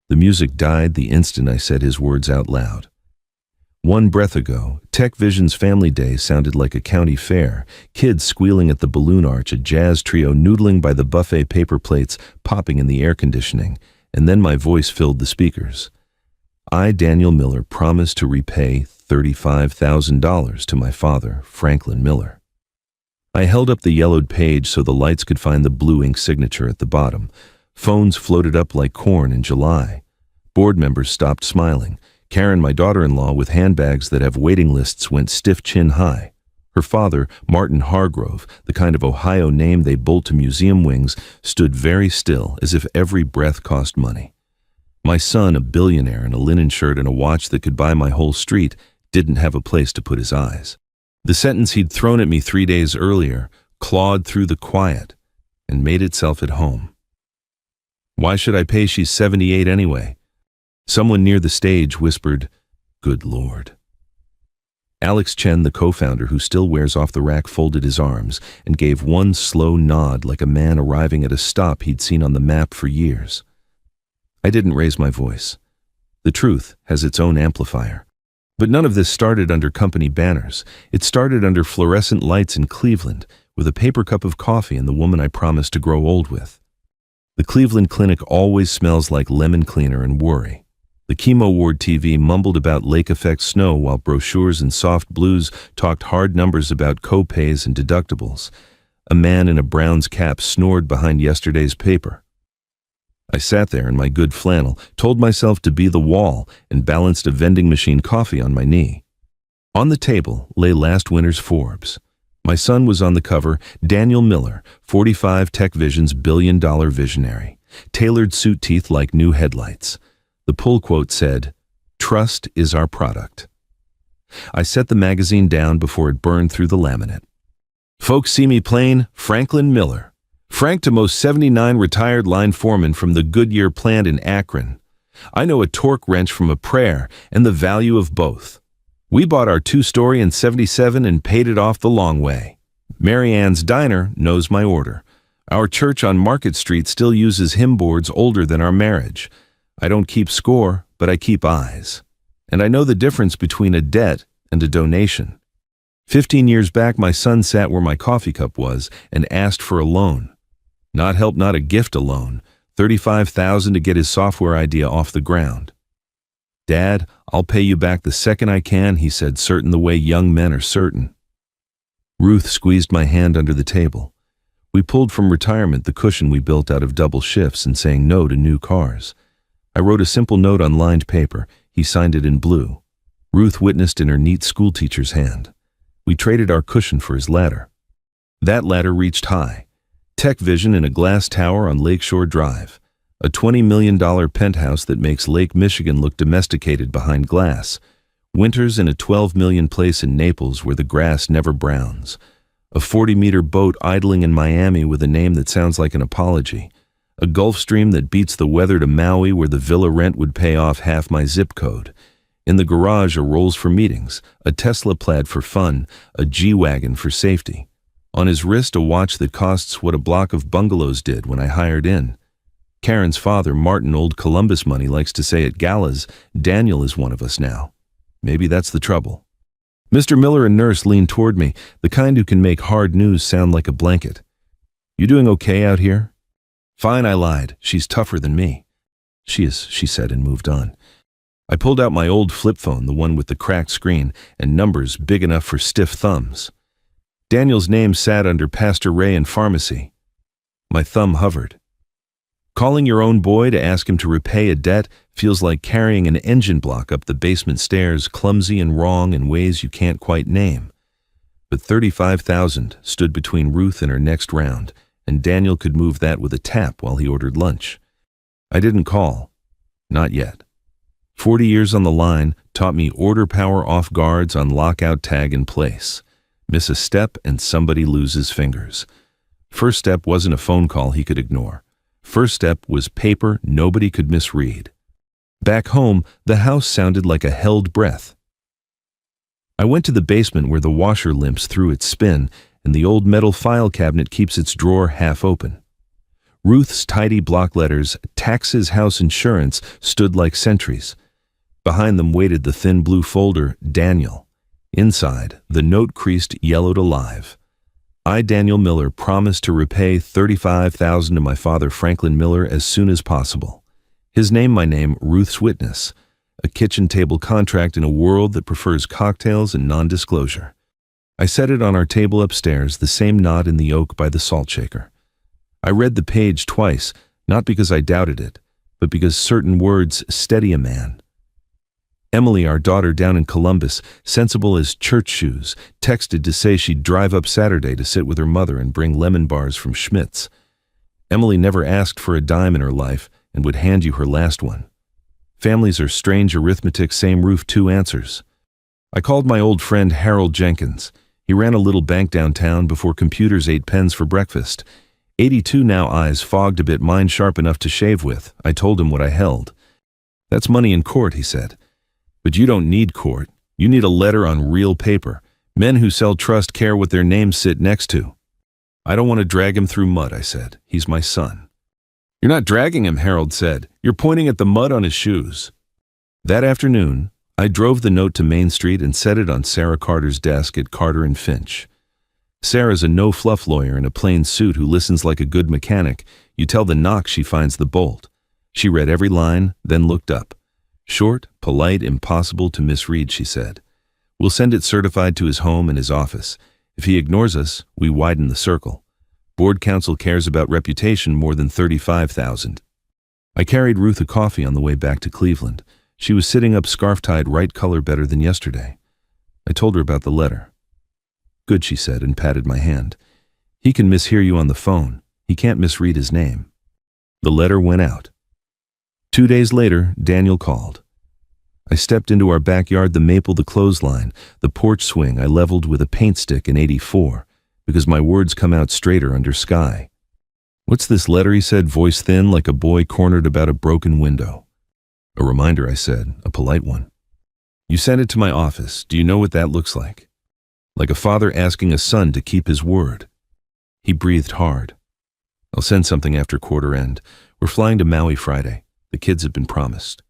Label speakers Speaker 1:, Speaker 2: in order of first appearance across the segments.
Speaker 1: The music died the instant I said his words out loud. One breath ago, Tech Vision's Family Day sounded like a county fair, kids squealing at the balloon arch, a jazz trio noodling by the buffet paper plates popping in the air conditioning, and then my voice filled the speakers. I, Daniel Miller, promised to repay $35,000 to my father, Franklin Miller. I held up the yellowed page so the lights could find the blue ink signature at the bottom. Phones floated up like corn in July. Board members stopped smiling. Karen, my daughter-in-law, with handbags that have waiting lists, went stiff chin high. Her father, Martin Hargrove, the kind of Ohio name they bolt to museum wings, stood very still, as if every breath cost money. My son, a billionaire in a linen shirt and a watch that could buy my whole street, didn't have a place to put his eyes. The sentence he'd thrown at me 3 days earlier clawed through the quiet and made itself at home. Why should I pay? She's 78 anyway. Someone near the stage whispered, "Good Lord." Alex Chen, the co-founder who still wears off the rack, folded his arms and gave one slow nod like a man arriving at a stop he'd seen on the map for years. I didn't raise my voice. The truth has its own amplifier. But none of this started under company banners. It started under fluorescent lights in Cleveland, with a paper cup of coffee and the woman I promised to grow old with. The Cleveland Clinic always smells like lemon cleaner and worry. The Chemo ward TV mumbled about lake effect snow while brochures and soft blues talked hard numbers about co-pays and deductibles. A man in a Browns cap snored behind yesterday's paper. I sat there in my good flannel, told myself to be the wall, and balanced a vending machine coffee on my knee. On the table lay last winter's Forbes. My son was on the cover, Daniel Miller, 45, Tech Vision's billion-dollar visionary. Tailored suit teeth like new headlights. The pull quote said, "Trust is our product." I set the magazine down before it burned through the laminate. Folks see me plain, Franklin Miller. Frank DeMoss, 79, retired line foreman from the Goodyear plant in Akron. I know a torque wrench from a prayer and the value of both. We bought our 2-story in '77 and paid it off the long way. Mary Ann's Diner knows my order. Our church on Market Street still uses hymn boards older than our marriage. I don't keep score, but I keep eyes. And I know the difference between a debt and a donation. 15 years back, my son sat where my coffee cup was and asked for a loan. Not help, not a gift, a loan. $35,000 to get his software idea off the ground. "Dad, I'll pay you back the second I can," he said, certain the way young men are certain. Ruth squeezed my hand under the table. We pulled from retirement the cushion we built out of double shifts and saying no to new cars. I wrote a simple note on lined paper. He signed it in blue. Ruth witnessed in her neat schoolteacher's hand. We traded our cushion for his ladder. That ladder reached high. Tech Vision in a glass tower on Lakeshore Drive. A $20 million penthouse that makes Lake Michigan look domesticated behind glass. Winters in a $12 million place in Naples where the grass never browns. A 40-meter boat idling in Miami with a name that sounds like an apology. A Gulf Stream that beats the weather to Maui where the villa rent would pay off half my zip code. In the garage, a Rolls for meetings, a Tesla Plaid for fun, a G-Wagon for safety. On his wrist, a watch that costs what a block of bungalows did when I hired in. Karen's father, Martin, old Columbus money, likes to say at galas, "Daniel is one of us now." Maybe that's the trouble. Mr. Miller and nurse leaned toward me, the kind who can make hard news sound like a blanket. "You doing okay out here?" "Fine," I lied. "She's tougher than me." "She is," she said, and moved on. I pulled out my old flip phone, the one with the cracked screen, and numbers big enough for stiff thumbs. Daniel's name sat under Pastor Ray and pharmacy. My thumb hovered. Calling your own boy to ask him to repay a debt feels like carrying an engine block up the basement stairs, clumsy and wrong in ways you can't quite name. But $35,000 stood between Ruth and her next round, and Daniel could move that with a tap while he ordered lunch. I didn't call. Not yet. 40 years on the line taught me order power off guards on lockout tag in place. Miss a step and somebody loses fingers. First step wasn't a phone call he could ignore. First step was paper nobody could misread. Back home, the house sounded like a held breath. I went to the basement where the washer limps through its spin and the old metal file cabinet keeps its drawer half open. Ruth's tidy block letters, "Taxes, House Insurance," stood like sentries. Behind them waited the thin blue folder, "Daniel." Inside, the note creased, yellowed alive. I, Daniel Miller, promised to repay $35,000 to my father, Franklin Miller, as soon as possible. His name, my name, Ruth's witness. A kitchen table contract in a world that prefers cocktails and non-disclosure. I set it on our table upstairs, the same knot in the oak by the salt shaker. I read the page twice, not because I doubted it, but because certain words steady a man. Emily, our daughter down in Columbus, sensible as church shoes, texted to say she'd drive up Saturday to sit with her mother and bring lemon bars from Schmidt's. Emily never asked for a dime in her life and would hand you her last one. Families are strange arithmetic, same roof, two answers. I called my old friend Harold Jenkins. He ran a little bank downtown before computers ate pens for breakfast. 82 now, eyes fogged a bit, mind sharp enough to shave with. I told him what I held. "That's money in court," he said. "But you don't need court. You need a letter on real paper. Men who sell trust care what their names sit next to." "I don't want to drag him through mud," I said. "He's my son." "You're not dragging him," Harold said. "You're pointing at the mud on his shoes." That afternoon, I drove the note to Main Street and set it on Sarah Carter's desk at Carter and Finch. Sarah's a no-fluff lawyer in a plain suit who listens like a good mechanic. You tell the knock, she finds the bolt. She read every line, then looked up. "Short, polite, impossible to misread," she said. "We'll send it certified to his home and his office. If he ignores us, we widen the circle. Board counsel cares about reputation more than $35,000. I carried Ruth a coffee on the way back to Cleveland. She was sitting up, scarf tied, right color better than yesterday. I told her about the letter. "Good," she said, and patted my hand. "He can mishear you on the phone. He can't misread his name." The letter went out. 2 days later, Daniel called. I stepped into our backyard, the maple, the clothesline, the porch swing I leveled with a paint stick in '84, because my words come out straighter under sky. "What's this letter?" he said, voice thin, like a boy cornered about a broken window. "A reminder," I said, "a polite one." "You sent it to my office. Do you know what that looks like?" "Like a father asking a son to keep his word." He breathed hard. "I'll send something after quarter end. We're flying to Maui Friday. The kids have been promised."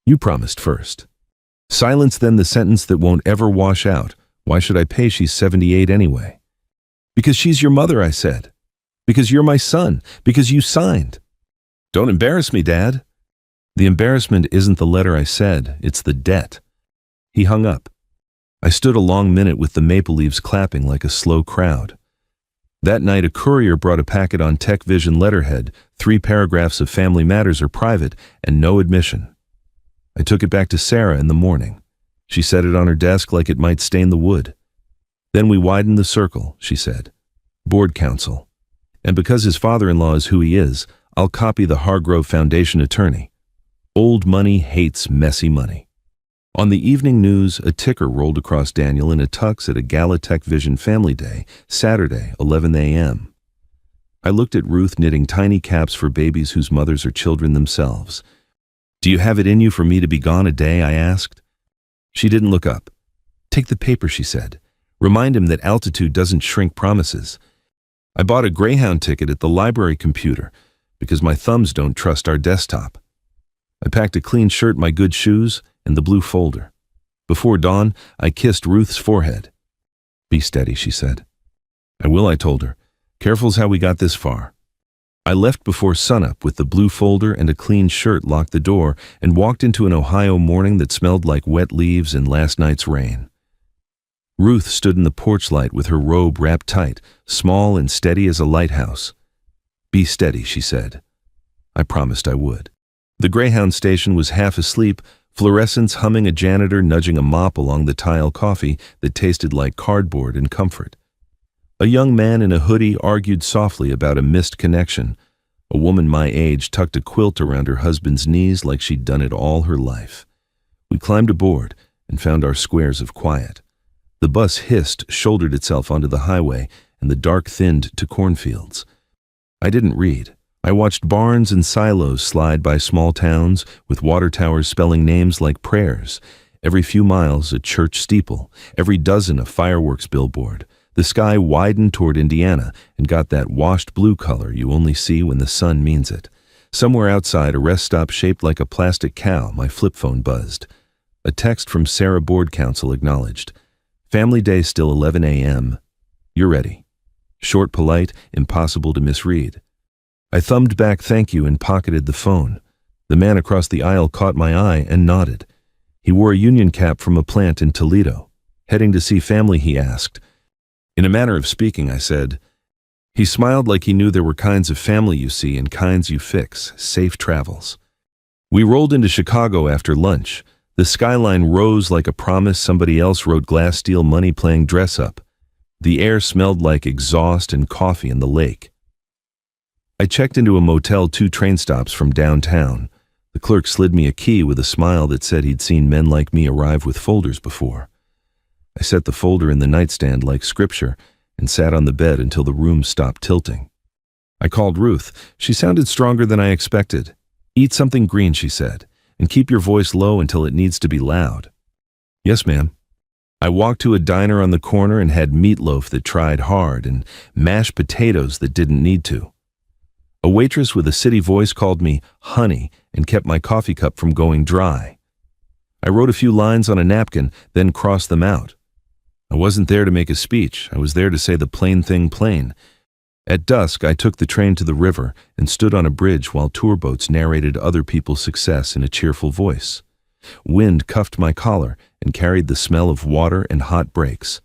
Speaker 1: "You promised first." "Silence, then the sentence that won't ever wash out. Why should I pay? She's 78 anyway." "Because she's your mother," I said. "Because you're my son. Because you signed." "Don't embarrass me, Dad." "The embarrassment isn't the letter," I said. "It's the debt." He hung up. I stood a long minute with the maple leaves clapping like a slow crowd. That night, a courier brought a packet on Tech Vision letterhead. 3 paragraphs of family matters are private and no admission. I took it back to Sarah in the morning. She set it on her desk like it might stain the wood. "Then we widened the circle," she said. "Board counsel. And because his father-in-law is who he is, I'll copy the Hargrove Foundation attorney. Old money hates messy money." On the evening news, a ticker rolled across Daniel in a tux at a gala Tech Vision Family Day, Saturday, 11 a.m. I looked at Ruth knitting tiny caps for babies whose mothers are children themselves. "Do you have it in you for me to be gone a day?" I asked. She didn't look up. "Take the paper," she said. "Remind him that altitude doesn't shrink promises." I bought a Greyhound ticket at the library computer because my thumbs don't trust our desktop. I packed a clean shirt, my good shoes, and the blue folder. Before dawn, I kissed Ruth's forehead. "Be steady," she said. "I will," I told her. "Careful's how we got this far." I left before sunup with the blue folder and a clean shirt, locked the door, and walked into an Ohio morning that smelled like wet leaves and last night's rain. Ruth stood in the porch light with her robe wrapped tight, small and steady as a lighthouse. "Be steady," she said. I promised I would. The Greyhound station was half asleep, fluorescents humming, a janitor nudging a mop along the tile coffee that tasted like cardboard and comfort. A young man in a hoodie argued softly about a missed connection. A woman my age tucked a quilt around her husband's knees like she'd done it all her life. We climbed aboard and found our squares of quiet. The bus hissed, shouldered itself onto the highway, and the dark thinned to cornfields. I didn't read. I watched barns and silos slide by small towns, with water towers spelling names like prayers. Every few miles, a church steeple. Every dozen, a fireworks billboard. The sky widened toward Indiana and got that washed blue color you only see when the sun means it. Somewhere outside, a rest stop shaped like a plastic cow, my flip phone buzzed. A text from Sarah Board Council acknowledged. Family day still 11 a.m. You're ready. Short, polite, impossible to misread. I thumbed back thank you and pocketed the phone. The man across the aisle caught my eye and nodded. He wore a union cap from a plant in Toledo. Heading to see family, he asked. In a manner of speaking, I said. He smiled like he knew there were kinds of family you see and kinds you fix. Safe travels. We rolled into Chicago after lunch. The skyline rose like a promise somebody else wrote Glass-Steal money playing dress-up. The air smelled like exhaust and coffee in the lake. I checked into a motel 2 train stops from downtown. The clerk slid me a key with a smile that said he'd seen men like me arrive with folders before. I set the folder in the nightstand like scripture and sat on the bed until the room stopped tilting. I called Ruth. She sounded stronger than I expected. Eat something green, she said, and keep your voice low until it needs to be loud. Yes, ma'am. I walked to a diner on the corner and had meatloaf that tried hard and mashed potatoes that didn't need to. A waitress with a city voice called me honey and kept my coffee cup from going dry. I wrote a few lines on a napkin, then crossed them out. I wasn't there to make a speech. I was there to say the plain thing plain. At dusk, I took the train to the river and stood on a bridge while tour boats narrated other people's success in a cheerful voice. Wind cuffed my collar and carried the smell of water and hot breaks.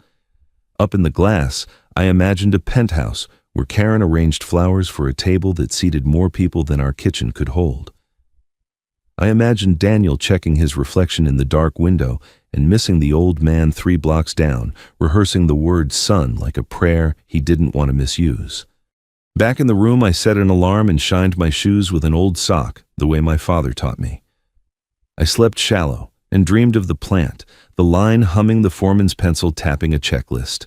Speaker 1: Up in the glass, I imagined a penthouse where Karen arranged flowers for a table that seated more people than our kitchen could hold. I imagined Daniel checking his reflection in the dark window and missing the old man 3 blocks down, rehearsing the word son like a prayer he didn't want to misuse. Back in the room, I set an alarm and shined my shoes with an old sock, the way my father taught me. I slept shallow and dreamed of the plant, the line humming, the foreman's pencil tapping a checklist.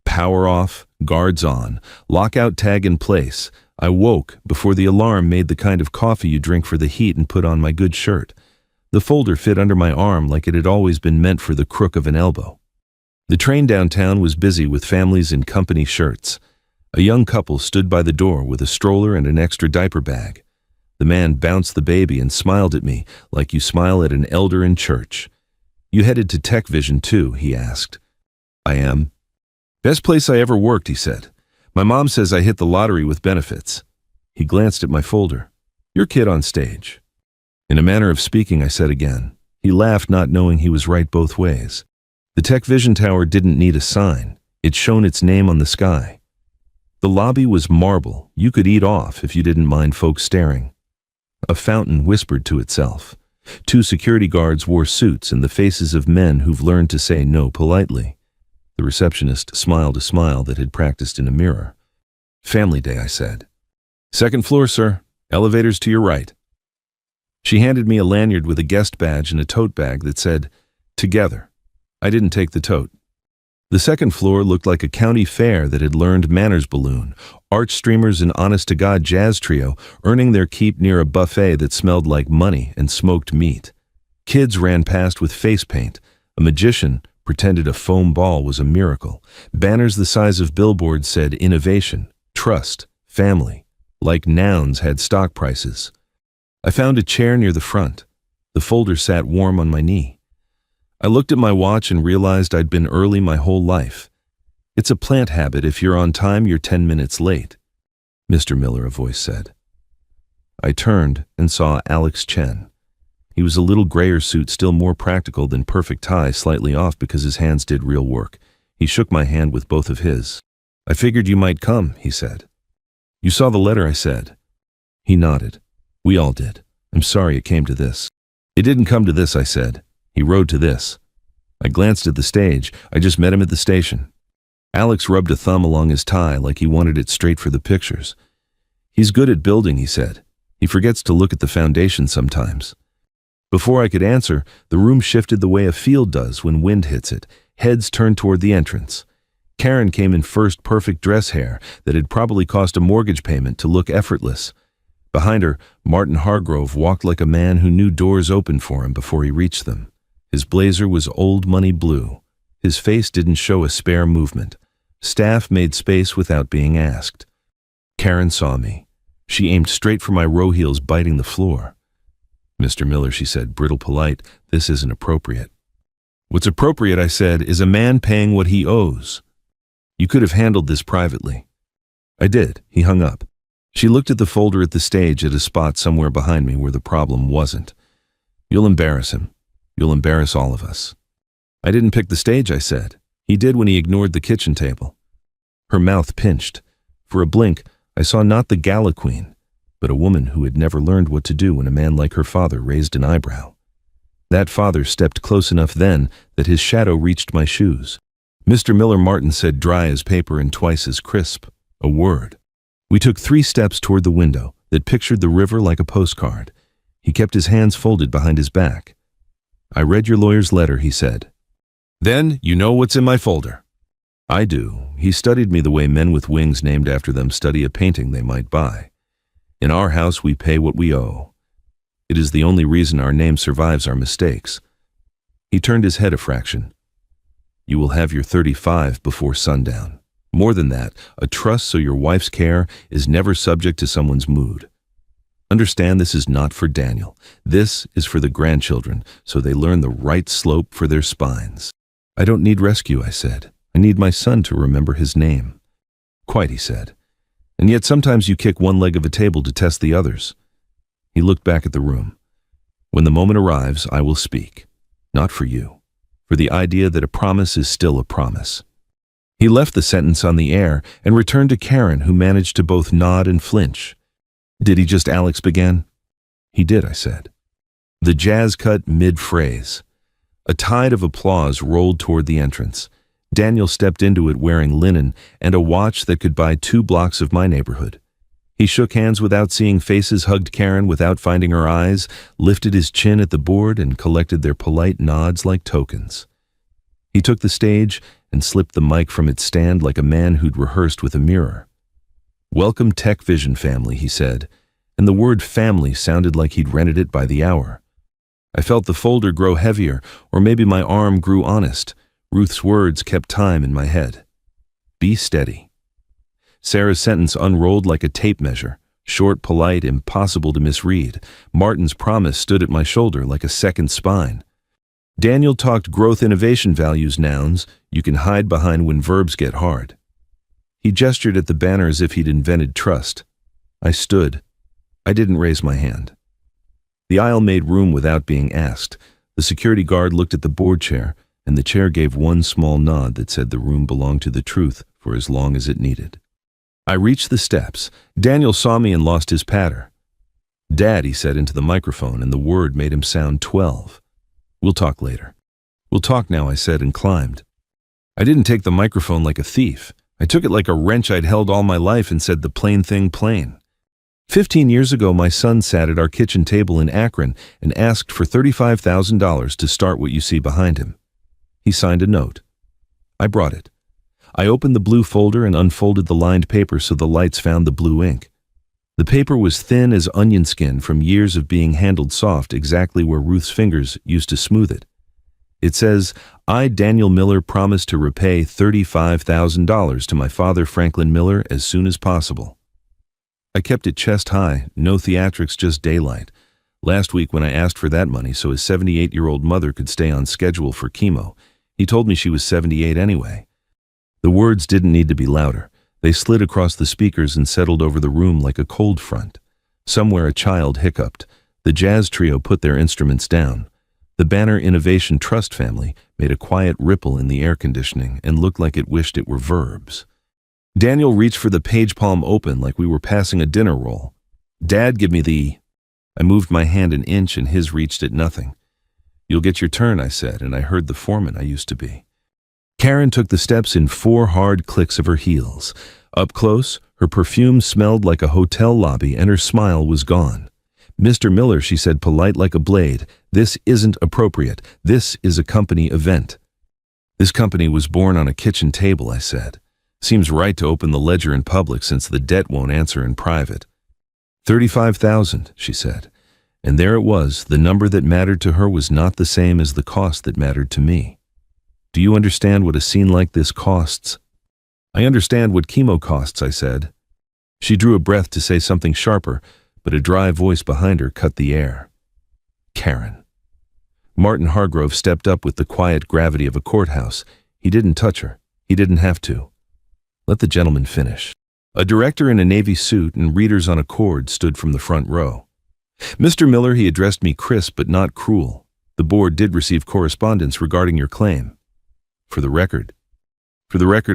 Speaker 1: Power off, guards on, lockout tag in place. I woke before the alarm made the kind of coffee you drink for the heat and put on my good shirt. The folder fit under my arm like it had always been meant for the crook of an elbow. The train downtown was busy with families in company shirts. A young couple stood by the door with a stroller and an extra diaper bag. The man bounced the baby and smiled at me like you smile at an elder in church. You headed to Tech Vision too, he asked. I am. Best place I ever worked, he said. My mom says I hit the lottery with benefits. He glanced at my folder. Your kid on stage. In a manner of speaking, I said again. He laughed, not knowing he was right both ways. The Tech Vision Tower didn't need a sign. It shone its name on the sky. The lobby was marble. You could eat off if you didn't mind folks staring. A fountain whispered to itself. 2 security guards wore suits and the faces of men who've learned to say no politely. The receptionist smiled a smile that had practiced in a mirror. Family day, I said. 2nd floor, sir. Elevators to your right. She handed me a lanyard with a guest badge and a tote bag that said, Together. I didn't take the tote. The 2nd floor looked like a county fair that had learned manners balloon, arch streamers and honest-to-God jazz trio earning their keep near a buffet that smelled like money and smoked meat. Kids ran past with face paint. A magician pretended a foam ball was a miracle. Banners the size of billboards said innovation, trust, family. Like nouns had stock prices. I found a chair near the front. The folder sat warm on my knee. I looked at my watch and realized I'd been early my whole life. It's a plant habit. If you're on time, you're 10 minutes late. Mr. Miller, a voice said. I turned and saw Alex Chen. He was a little grayer suit, still more practical than perfect tie, slightly off because his hands did real work. He shook my hand with both of his. I figured you might come, he said. You saw the letter, I said. He nodded. We all did. I'm sorry it came to this. It didn't come to this, I said. He rode to this. I glanced at the stage. I just met him at the station. Alex rubbed a thumb along his tie like he wanted it straight for the pictures. He's good at building, he said. He forgets to look at the foundation sometimes. Before I could answer, the room shifted the way a field does when wind hits it. Heads turned toward the entrance. Karen came in first, perfect dress hair that had probably cost a mortgage payment to look effortless. Behind her, Martin Hargrove walked like a man who knew doors opened for him before he reached them. His blazer was old money blue. His face didn't show a spare movement. Staff made space without being asked. Karen saw me. She aimed straight for my row heels, biting the floor. "Mr. Miller," she said, brittle polite, "this isn't appropriate." "What's appropriate," I said, "is a man paying what he owes. You could have handled this privately." I did. He hung up. She looked at the folder at the stage at a spot somewhere behind me where the problem wasn't. "You'll embarrass him. You'll embarrass all of us." "I didn't pick the stage," I said. "He did when he ignored the kitchen table." Her mouth pinched. For a blink, I saw not the gala queen, but a woman who had never learned what to do when a man like her father raised an eyebrow. That father stepped close enough then that his shadow reached my shoes. "Mr. Miller," Martin said, dry as paper and twice as crisp. A word. We took 3 steps toward the window that pictured the river like a postcard. He kept his hands folded behind his back. "I read your lawyer's letter," he said. "Then you know what's in my folder." "I do. He studied me the way men with wings named after them study a painting they might buy. In our house we pay what we owe. It is the only reason our name survives our mistakes." He turned his head a fraction. "You will have your 35 before sundown. More than that, a trust so your wife's care is never subject to someone's mood. Understand, this is not for Daniel. This is for the grandchildren, so they learn the right slope for their spines." "I don't need rescue," I said. "I need my son to remember his name." "Quite," he said. "And yet sometimes you kick one leg of a table to test the others." He looked back at the room. "When the moment arrives, I will speak. Not for you. For the idea that a promise is still a promise." He left the sentence on the air and returned to Karen, who managed to both nod and flinch. "Did he just?" Alex began. "He did," I said. The jazz cut mid-phrase. A tide of applause rolled toward the entrance. Daniel stepped into it wearing linen and a watch that could buy 2 blocks of my neighborhood. He shook hands without seeing faces, hugged Karen without finding her eyes, lifted his chin at the board, and collected their polite nods like tokens. He took the stage and slipped the mic from its stand like a man who'd rehearsed with a mirror. "Welcome, Tech Vision family," he said, and the word family sounded like he'd rented it by the hour. I felt the folder grow heavier, or maybe my arm grew honest. Ruth's words kept time in my head. "Be steady." Sarah's sentence unrolled like a tape measure, short, polite, impossible to misread. Martin's promise stood at my shoulder like a second spine. Daniel talked growth innovation values, nouns you can hide behind when verbs get hard. He gestured at the banner as if he'd invented trust. I stood. I didn't raise my hand. The aisle made room without being asked. The security guard looked at the board chair, and the chair gave one small nod that said the room belonged to the truth for as long as it needed. I reached the steps. Daniel saw me and lost his patter. "Dad," he said into the microphone, and the word made him sound 12. "We'll talk later." "We'll talk now," I said, and climbed. I didn't take the microphone like a thief. I took it like a wrench I'd held all my life and said the plain thing plain. 15 years ago, my son sat at our kitchen table in Akron and asked for $35,000 to start what you see behind him. He signed a note. I brought it. I opened the blue folder and unfolded the lined paper so the lights found the blue ink. The paper was thin as onion skin from years of being handled soft, exactly where Ruth's fingers used to smooth it. It says, "I, Daniel Miller, promise to repay $35,000 to my father, Franklin Miller, as soon as possible." I kept it chest high, no theatrics, just daylight. Last week when I asked for that money so his 78-year-old mother could stay on schedule for chemo, he told me she was 78 anyway. The words didn't need to be louder. They slid across the speakers and settled over the room like a cold front. Somewhere a child hiccuped. The jazz trio put their instruments down. The Banner Innovation Trust family made a quiet ripple in the air conditioning and looked like it wished it were verbs. Daniel reached for the page palm open like we were passing a dinner roll. "Dad, give me the..." I moved my hand an inch and his reached at nothing. "You'll get your turn," I said, and I heard the foreman I used to be. Karen took the steps in 4 hard clicks of her heels. Up close, her perfume smelled like a hotel lobby and her smile was gone. "Mr. Miller," she said, polite like a blade, "this isn't appropriate. This is a company event." "This company was born on a kitchen table," I said. "Seems right to open the ledger in public since the debt won't answer in private." $35,000, she said. And there it was. The number that mattered to her was not the same as the cost that mattered to me. "Do you understand what a scene like this costs?" I understand what chemo costs, I said. She drew a breath to say something sharper, but a dry voice behind her cut the air. Karen. Martin Hargrove stepped up with the quiet gravity of a courthouse. He didn't touch her. He didn't have to. Let the gentleman finish. A director in a navy suit and readers on a cord stood from the front row. Mr. Miller, he addressed me crisp but not cruel. The board did receive correspondence regarding your claim. For the record,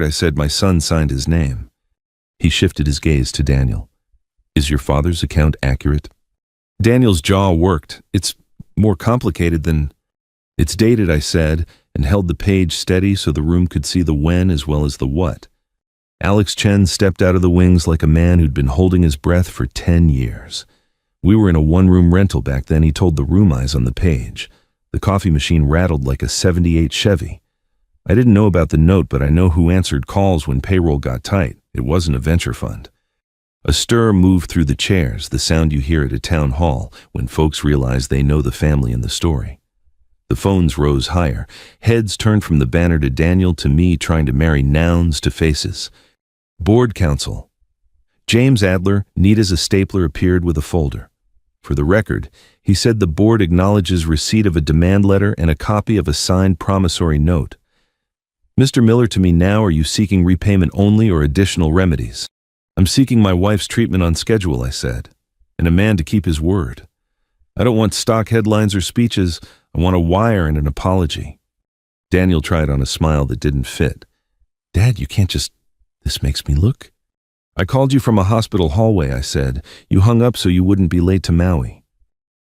Speaker 1: I said, my son signed his name. He shifted his gaze to Daniel. Is your father's account accurate? Daniel's jaw worked. It's more complicated than... It's dated, I said, and held the page steady so the room could see the when as well as the what. Alex Chen stepped out of the wings like a man who'd been holding his breath for 10 years. We were in a one-room rental back then, he told the room eyes on the page. The coffee machine rattled like a '78 Chevy. I didn't know about the note, but I know who answered calls when payroll got tight. It wasn't a venture fund. A stir moved through the chairs, the sound you hear at a town hall when folks realize they know the family in the story. The phones rose higher. Heads turned from the banner to Daniel to me, trying to marry nouns to faces. Board counsel. James Adler, neat as a stapler, appeared with a folder. For the record, he said the board acknowledges receipt of a demand letter and a copy of a signed promissory note. Mr. Miller, to me now, are you seeking repayment only or additional remedies? I'm seeking my wife's treatment on schedule, I said, and a man to keep his word. I don't want stock headlines or speeches. I want a wire and an apology. Daniel tried on a smile that didn't fit. Dad, you can't just... This makes me look. I called you from a hospital hallway, I said. You hung up so you wouldn't be late to Maui.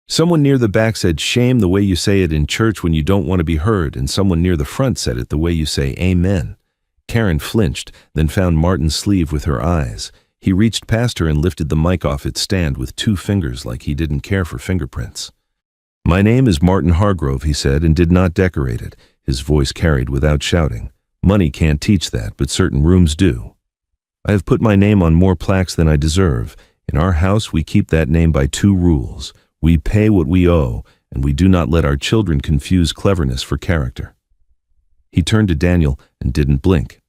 Speaker 1: Someone near the back said, shame the way you say it in church when you don't want to be heard, and someone near the front said it the way you say amen. Karen flinched, then found Martin's sleeve with her eyes. He reached past her and lifted the mic off its stand with 2 fingers like he didn't care for fingerprints. My name is Martin Hargrove, he said, and did not decorate it. His voice carried without shouting. Money can't teach that, but certain rooms do. I have put my name on more plaques than I deserve. In our house, we keep that name by 2 rules. We pay what we owe, and we do not let our children confuse cleverness for character. He turned to Daniel and didn't blink.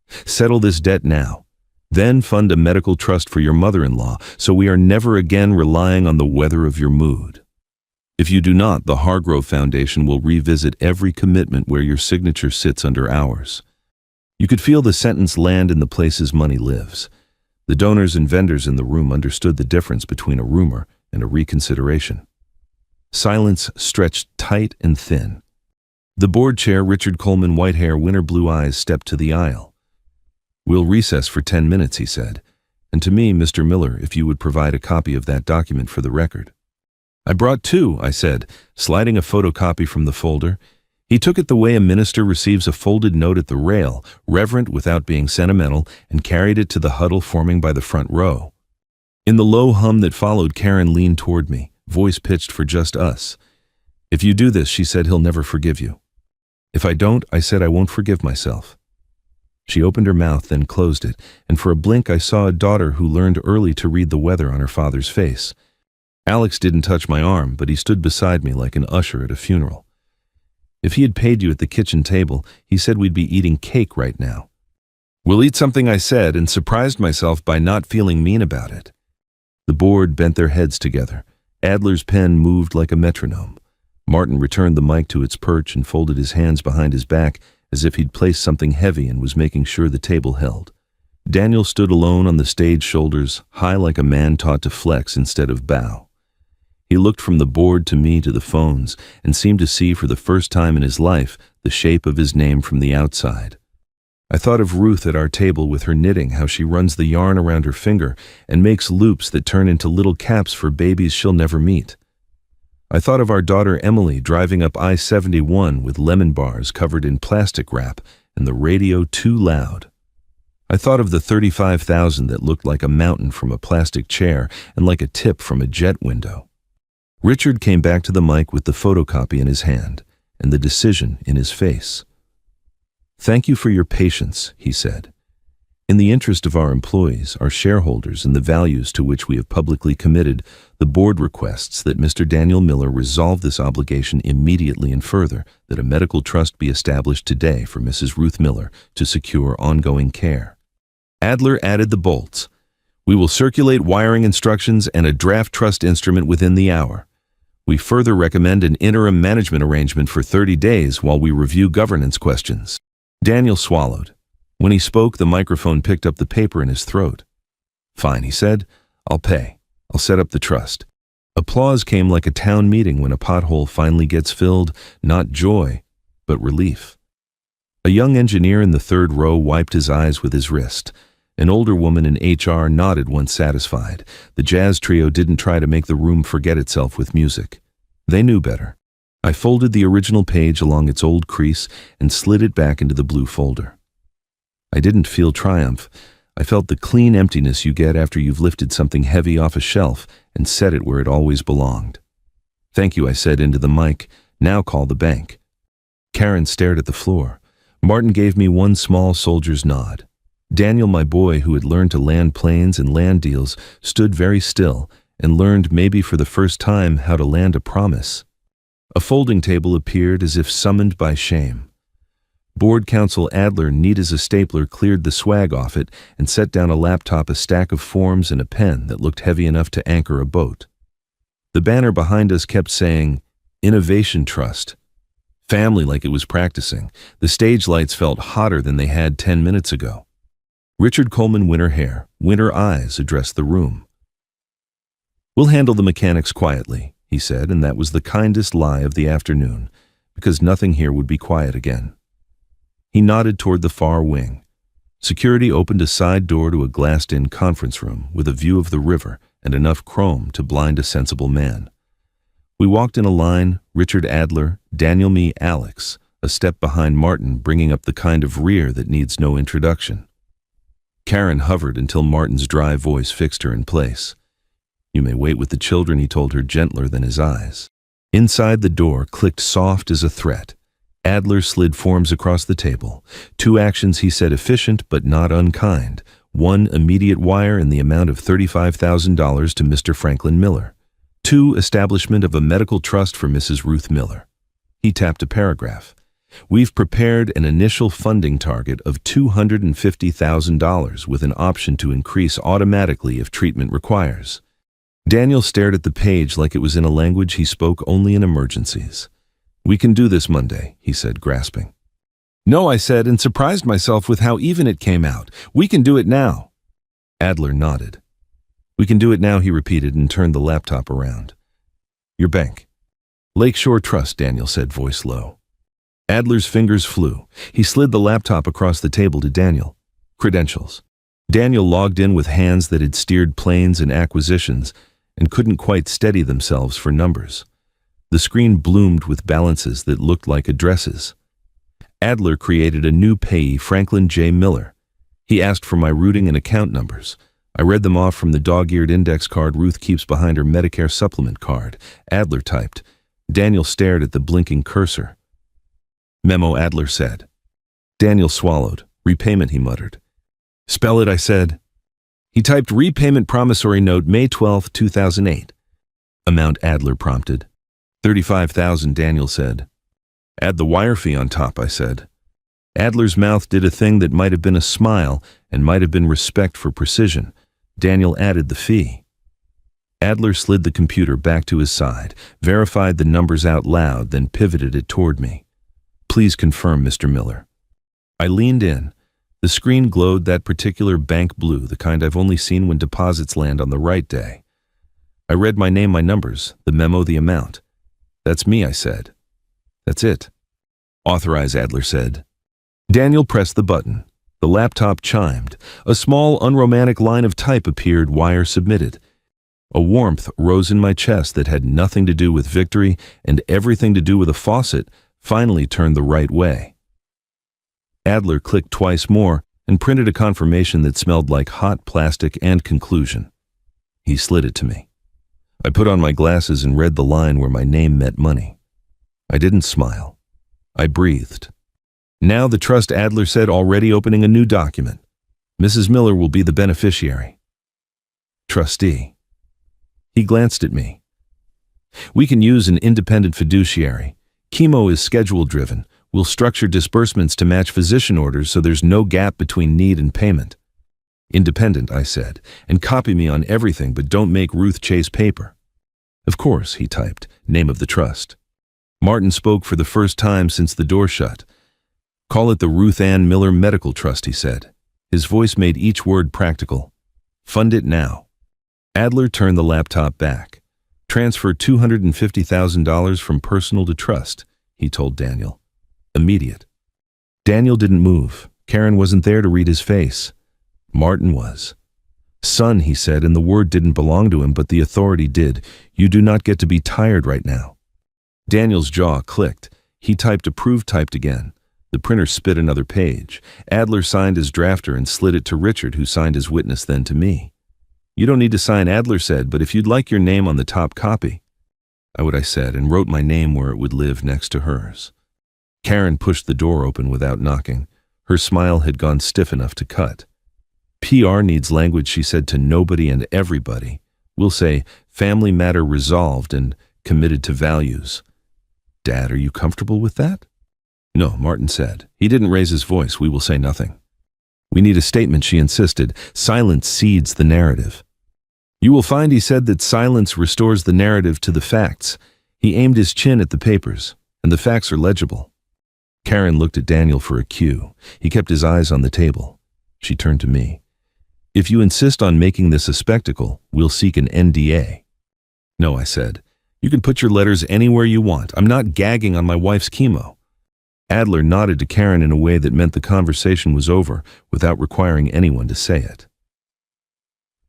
Speaker 1: Settle this debt now. Then fund a medical trust for your mother-in-law, so we are never again relying on the weather of your mood. If you do not, the Hargrove Foundation will revisit every commitment where your signature sits under ours. You could feel the sentence land in the places money lives. The donors and vendors in the room understood the difference between a rumor and a reconsideration. Silence stretched tight and thin. The board chair, Richard Coleman, white hair, winter blue eyes, stepped to the aisle. We'll recess for 10 minutes, he said. And to me, Mr. Miller, if you would provide a copy of that document for the record. I brought 2, I said, sliding a photocopy from the folder. He took it the way a minister receives a folded note at the rail, reverent without being sentimental, and carried it to the huddle forming by the front row. In the low hum that followed, Karen leaned toward me, voice pitched for just us. If you do this, she said, he'll never forgive you. If I don't, I said, I won't forgive myself. She opened her mouth, then closed it, and for a blink I saw a daughter who learned early to read the weather on her father's face. Alex didn't touch my arm, but he stood beside me like an usher at a funeral. If he had paid you at the kitchen table, he said we'd be eating cake right now. We'll eat something, I said, and surprised myself by not feeling mean about it. The board bent their heads together. Adler's pen moved like a metronome. Martin returned the mic to its perch and folded his hands behind his back as if he'd placed something heavy and was making sure the table held. Daniel stood alone on the stage shoulders, high like a man taught to flex instead of bow. He looked from the board to me to the phones and seemed to see for the first time in his life the shape of his name from the outside. I thought of Ruth at our table with her knitting, how she runs the yarn around her finger and makes loops that turn into little caps for babies she'll never meet. I thought of our daughter Emily driving up I-71 with lemon bars covered in plastic wrap and the radio too loud. I thought of the $35,000 that looked like a mountain from a plastic chair and like a tip from a jet window. Richard came back to the mic with the photocopy in his hand and the decision in his face. Thank you for your patience, he said. In the interest of our employees, our shareholders, and the values to which we have publicly committed, the board requests that Mr. Daniel Miller resolve this obligation immediately and further, that a medical trust be established today for Mrs. Ruth Miller to secure ongoing care. Adler added the bolts. We will circulate wiring instructions and a draft trust instrument within the hour. We further recommend an interim management arrangement for 30 days while we review governance questions. Daniel swallowed. When he spoke, the microphone picked up the paper in his throat. Fine, he said. I'll pay. I'll set up the trust. Applause came like a town meeting when a pothole finally gets filled, not joy, but relief. A young engineer in the third row wiped his eyes with his wrist. An older woman in HR nodded once satisfied. The jazz trio didn't try to make the room forget itself with music. They knew better. I folded the original page along its old crease and slid it back into the blue folder. I didn't feel triumph. I felt the clean emptiness you get after you've lifted something heavy off a shelf and set it where it always belonged. Thank you, I said into the mic. Now call the bank. Karen stared at the floor. Martin gave me one small soldier's nod. Daniel, my boy, who had learned to land planes and land deals, stood very still and learned, maybe for the first time, how to land a promise. A folding table appeared as if summoned by shame. Board counsel Adler, neat as a stapler, cleared the swag off it and set down a laptop, a stack of forms, and a pen that looked heavy enough to anchor a boat. The banner behind us kept saying, Innovation Trust. Family, like it was practicing. The stage lights felt hotter than they had 10 minutes ago. Richard Coleman, winter hair, winter eyes, addressed the room. We'll handle the mechanics quietly, he said, and that was the kindest lie of the afternoon, because nothing here would be quiet again. He nodded toward the far wing. Security opened a side door to a glassed-in conference room with a view of the river and enough chrome to blind a sensible man. We walked in a line, Richard, Adler, Daniel, me, Alex, a step behind Martin, bringing up the kind of rear that needs no introduction. Karen hovered until Martin's dry voice fixed her in place. You may wait with the children, he told her, gentler than his eyes. Inside, the door clicked soft as a threat. Adler slid forms across the table. 2 actions, he said, efficient but not unkind. 1, immediate wire in the amount of $35,000 to Mr. Franklin Miller. 2, establishment of a medical trust for Mrs. Ruth Miller. He tapped a paragraph. We've prepared an initial funding target of $250,000 with an option to increase automatically if treatment requires. Daniel stared at the page like it was in a language he spoke only in emergencies. We can do this Monday, he said, grasping. No, I said, and surprised myself with how even it came out. We can do it now. Adler nodded. We can do it now, he repeated and turned the laptop around. Your bank. Lakeshore Trust, Daniel said, voice low. Adler's fingers flew. He slid the laptop across the table to Daniel. Credentials. Daniel logged in with hands that had steered planes and acquisitions and couldn't quite steady themselves for numbers. The screen bloomed with balances that looked like addresses. Adler created a new payee, Franklin J. Miller. He asked for my routing and account numbers. I read them off from the dog-eared index card Ruth keeps behind her Medicare supplement card. Adler typed. Daniel stared at the blinking cursor. Memo, Adler said. Daniel swallowed. Repayment, he muttered. Spell it, I said. He typed repayment promissory note May 12, 2008. Amount, Adler prompted. $35,000, Daniel said. Add the wire fee on top, I said. Adler's mouth did a thing that might have been a smile and might have been respect for precision. Daniel added the fee. Adler slid the computer back to his side, verified the numbers out loud, then pivoted it toward me. Please confirm, Mr. Miller. I leaned in. The screen glowed that particular bank blue, the kind I've only seen when deposits land on the right day. I read my name, my numbers, the memo, the amount. That's me, I said. That's it. Authorize, Adler said. Daniel pressed the button. The laptop chimed. A small, unromantic line of type appeared, wire submitted. A warmth rose in my chest that had nothing to do with victory and everything to do with a faucet finally turned the right way. Adler clicked twice more and printed a confirmation that smelled like hot plastic and conclusion. He slid it to me. I put on my glasses and read the line where my name met money. I didn't smile. I breathed. Now the trust, Adler said, already opening a new document. Mrs. Miller will be the beneficiary. Trustee. He glanced at me. We can use an independent fiduciary. Chemo is schedule-driven. We'll structure disbursements to match physician orders so there's no gap between need and payment. Independent, I said, and copy me on everything, but don't make Ruth chase paper. Of course, he typed, name of the trust. Martin spoke for the first time since the door shut. Call it the Ruth Ann Miller Medical Trust, he said. His voice made each word practical. Fund it now. Adler turned the laptop back. Transfer $250,000 from personal to trust, he told Daniel. Immediate. Daniel didn't move. Karen wasn't there to read his face. Martin was. Son, he said, and the word didn't belong to him, but the authority did. You do not get to be tired right now. Daniel's jaw clicked. He typed approve, typed again. The printer spit another page. Adler signed as drafter and slid it to Richard, who signed as witness, then to me. You don't need to sign, Adler said, but if you'd like your name on the top copy. I would, I said, and wrote my name where it would live next to hers. Karen pushed the door open without knocking. Her smile had gone stiff enough to cut. PR needs language, she said, to nobody and everybody. We'll say, family matter resolved and committed to values. Dad, are you comfortable with that? No, Martin said. He didn't raise his voice. We will say nothing. We need a statement, she insisted. Silence seeds the narrative. You will find, he said, that silence restores the narrative to the facts. He aimed his chin at the papers, and the facts are legible. Karen looked at Daniel for a cue. He kept his eyes on the table. She turned to me. If you insist on making this a spectacle, we'll seek an NDA. No, I said. You can put your letters anywhere you want. I'm not gagging on my wife's chemo. Adler nodded to Karen in a way that meant the conversation was over without requiring anyone to say it.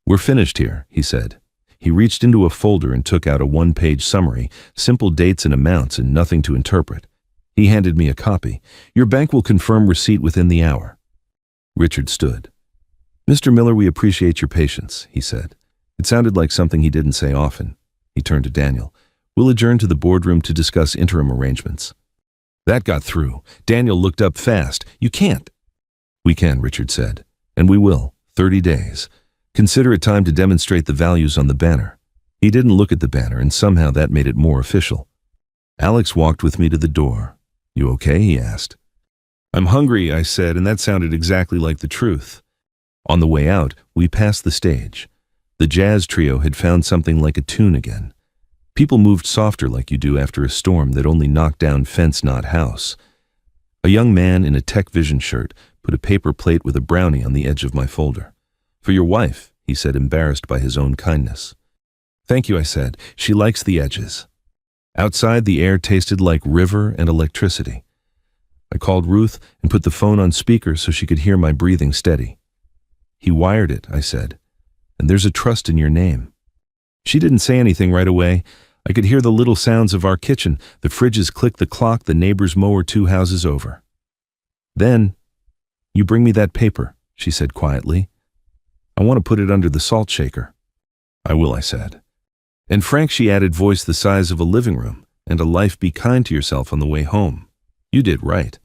Speaker 1: We're finished here, he said. He reached into a folder and took out a one-page summary, simple dates and amounts and nothing to interpret. He handed me a copy. Your bank will confirm receipt within the hour. Richard stood. Mr. Miller, we appreciate your patience, he said. It sounded like something he didn't say often. He turned to Daniel. We'll adjourn to the boardroom to discuss interim arrangements. That got through. Daniel looked up fast. You can't. We can, Richard said. And we will. 30 days. Consider it time to demonstrate the values on the banner. He didn't look at the banner, and somehow that made it more official. Alex walked with me to the door. You okay? He asked. I'm hungry, I said, and that sounded exactly like the truth. On the way out, we passed the stage. The jazz trio had found something like a tune again. People moved softer like you do after a storm that only knocked down fence, not house. A young man in a Tech Vision shirt put a paper plate with a brownie on the edge of my folder. For your wife, he said, embarrassed by his own kindness. Thank you, I said. She likes the edges. Outside, the air tasted like river and electricity. I called Ruth and put the phone on speaker so she could hear my breathing steady. He wired it, I said, and there's a trust in your name. She didn't say anything right away. I could hear the little sounds of our kitchen, the fridges click the clock, the neighbor's mower 2 houses over. Then, you bring me that paper, she said quietly. I want to put it under the salt shaker. I will, I said. And Frank, she added, voice the size of a living room, and a life, be kind to yourself on the way home. You did right.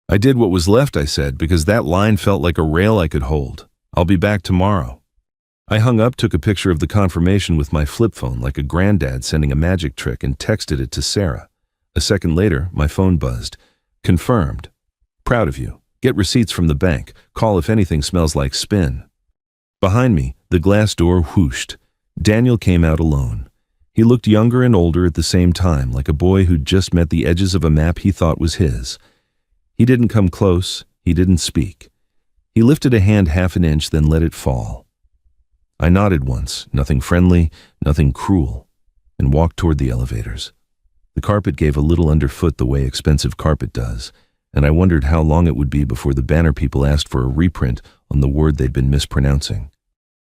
Speaker 1: I did what was left, I said, because that line felt like a rail I could hold. I'll be back tomorrow. I hung up, took a picture of the confirmation with my flip phone like a granddad sending a magic trick, and texted it to Sarah. A second later, my phone buzzed. Confirmed. Proud of you. Get receipts from the bank. Call if anything smells like spin. Behind me, the glass door whooshed. Daniel came out alone. He looked younger and older at the same time, like a boy who'd just met the edges of a map he thought was his. He didn't come close. He didn't speak. He lifted a hand 1/2 inch, then let it fall. I nodded once, nothing friendly, nothing cruel, and walked toward the elevators. The carpet gave a little underfoot the way expensive carpet does, and I wondered how long it would be before the banner people asked for a reprint on the word they'd been mispronouncing.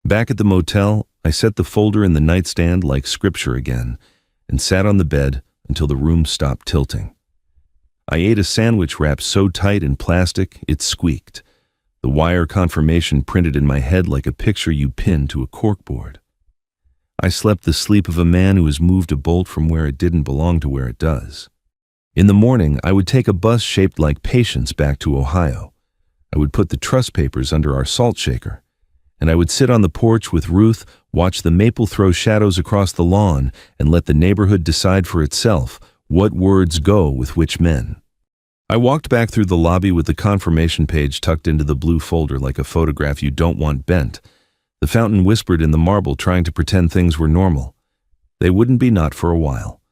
Speaker 1: Back at the motel, I set the folder in the nightstand like scripture again, and sat on the bed until the room stopped tilting. I ate a sandwich wrapped so tight in plastic it squeaked. The wire confirmation printed in my head like a picture you pin to a corkboard. I slept the sleep of a man who has moved a bolt from where it didn't belong to where it does. In the morning, I would take a bus shaped like Patience back to Ohio. I would put the trust papers under our salt shaker, and I would sit on the porch with Ruth, watch the maple throw shadows across the lawn, and let the neighborhood decide for itself what words go with which men. I walked back through the lobby with the confirmation page tucked into the blue folder like a photograph you don't want bent. The fountain whispered in the marble, trying to pretend things were normal. They wouldn't be, not for a while.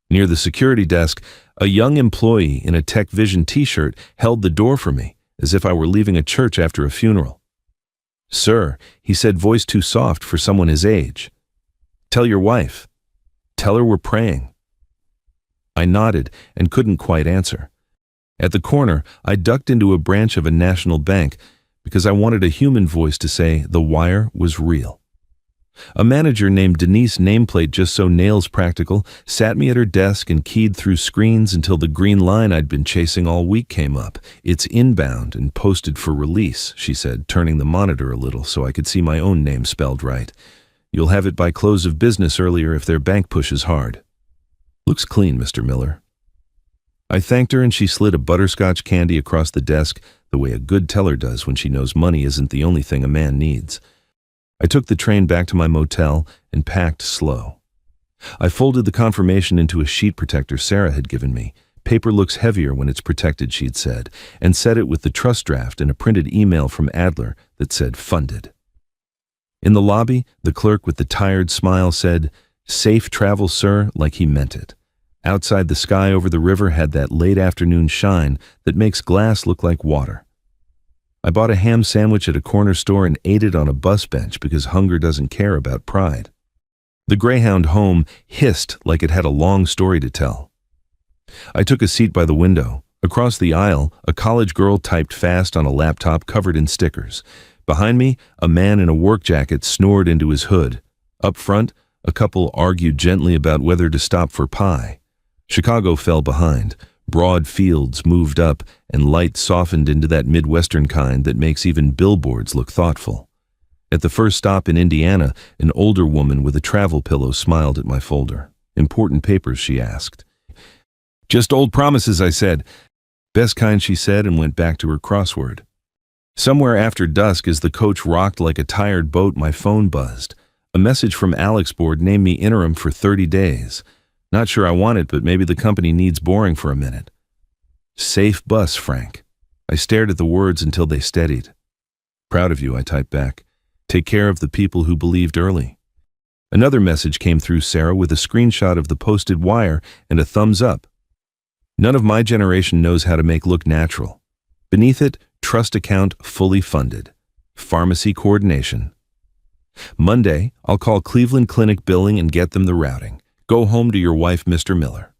Speaker 1: Near the security desk, a young employee in a Tech Vision t-shirt held the door for me, as if I were leaving a church after a funeral. "Sir," he said, voice too soft for someone his age. "Tell your wife. Tell her we're praying." I nodded and couldn't quite answer. At the corner, I ducked into a branch of a national bank because I wanted a human voice to say the wire was real. A manager named Denise, nameplate just so nails practical, sat me at her desk and keyed through screens until the green line I'd been chasing all week came up. "It's inbound and posted for release," she said, turning the monitor a little so I could see my own name spelled right. "You'll have it by close of business earlier if their bank pushes hard." "Looks clean, Mr. Miller." I thanked her and she slid a butterscotch candy across the desk the way a good teller does when she knows money isn't the only thing a man needs. I took the train back to my motel and packed slow. I folded the confirmation into a sheet protector Sarah had given me. "Paper looks heavier when it's protected," she'd said, and set it with the trust draft and a printed email from Adler that said funded. In the lobby, the clerk with the tired smile said, "Safe travel, sir," like he meant it. Outside, the sky over the river had that late afternoon shine that makes glass look like water. I bought a ham sandwich at a corner store and ate it on a bus bench because hunger doesn't care about pride. The Greyhound home hissed like it had a long story to tell. I took a seat by the window. Across the aisle, a college girl typed fast on a laptop covered in stickers. Behind me, a man in a work jacket snored into his hood. Up front, a couple argued gently about whether to stop for pie. Chicago fell behind. Broad fields moved up, and light softened into that Midwestern kind that makes even billboards look thoughtful. At the first stop in Indiana, an older woman with a travel pillow smiled at my folder. "Important papers?" she asked. "Just old promises," I said. "Best kind," she said, and went back to her crossword. Somewhere after dusk, as the coach rocked like a tired boat, my phone buzzed. A message from Alex Board named me interim for 30 days. Not sure I want it, but maybe the company needs boring for a minute. "Safe bus, Frank." I stared at the words until they steadied. "Proud of you," I typed back. "Take care of the people who believed early." Another message came through Sarah with a screenshot of the posted wire and a thumbs up. "None of my generation knows how to make look natural." Beneath it, "Trust account fully funded. Pharmacy coordination. Monday, I'll call Cleveland Clinic billing and get them the routing. Go home to your wife, Mr. Miller."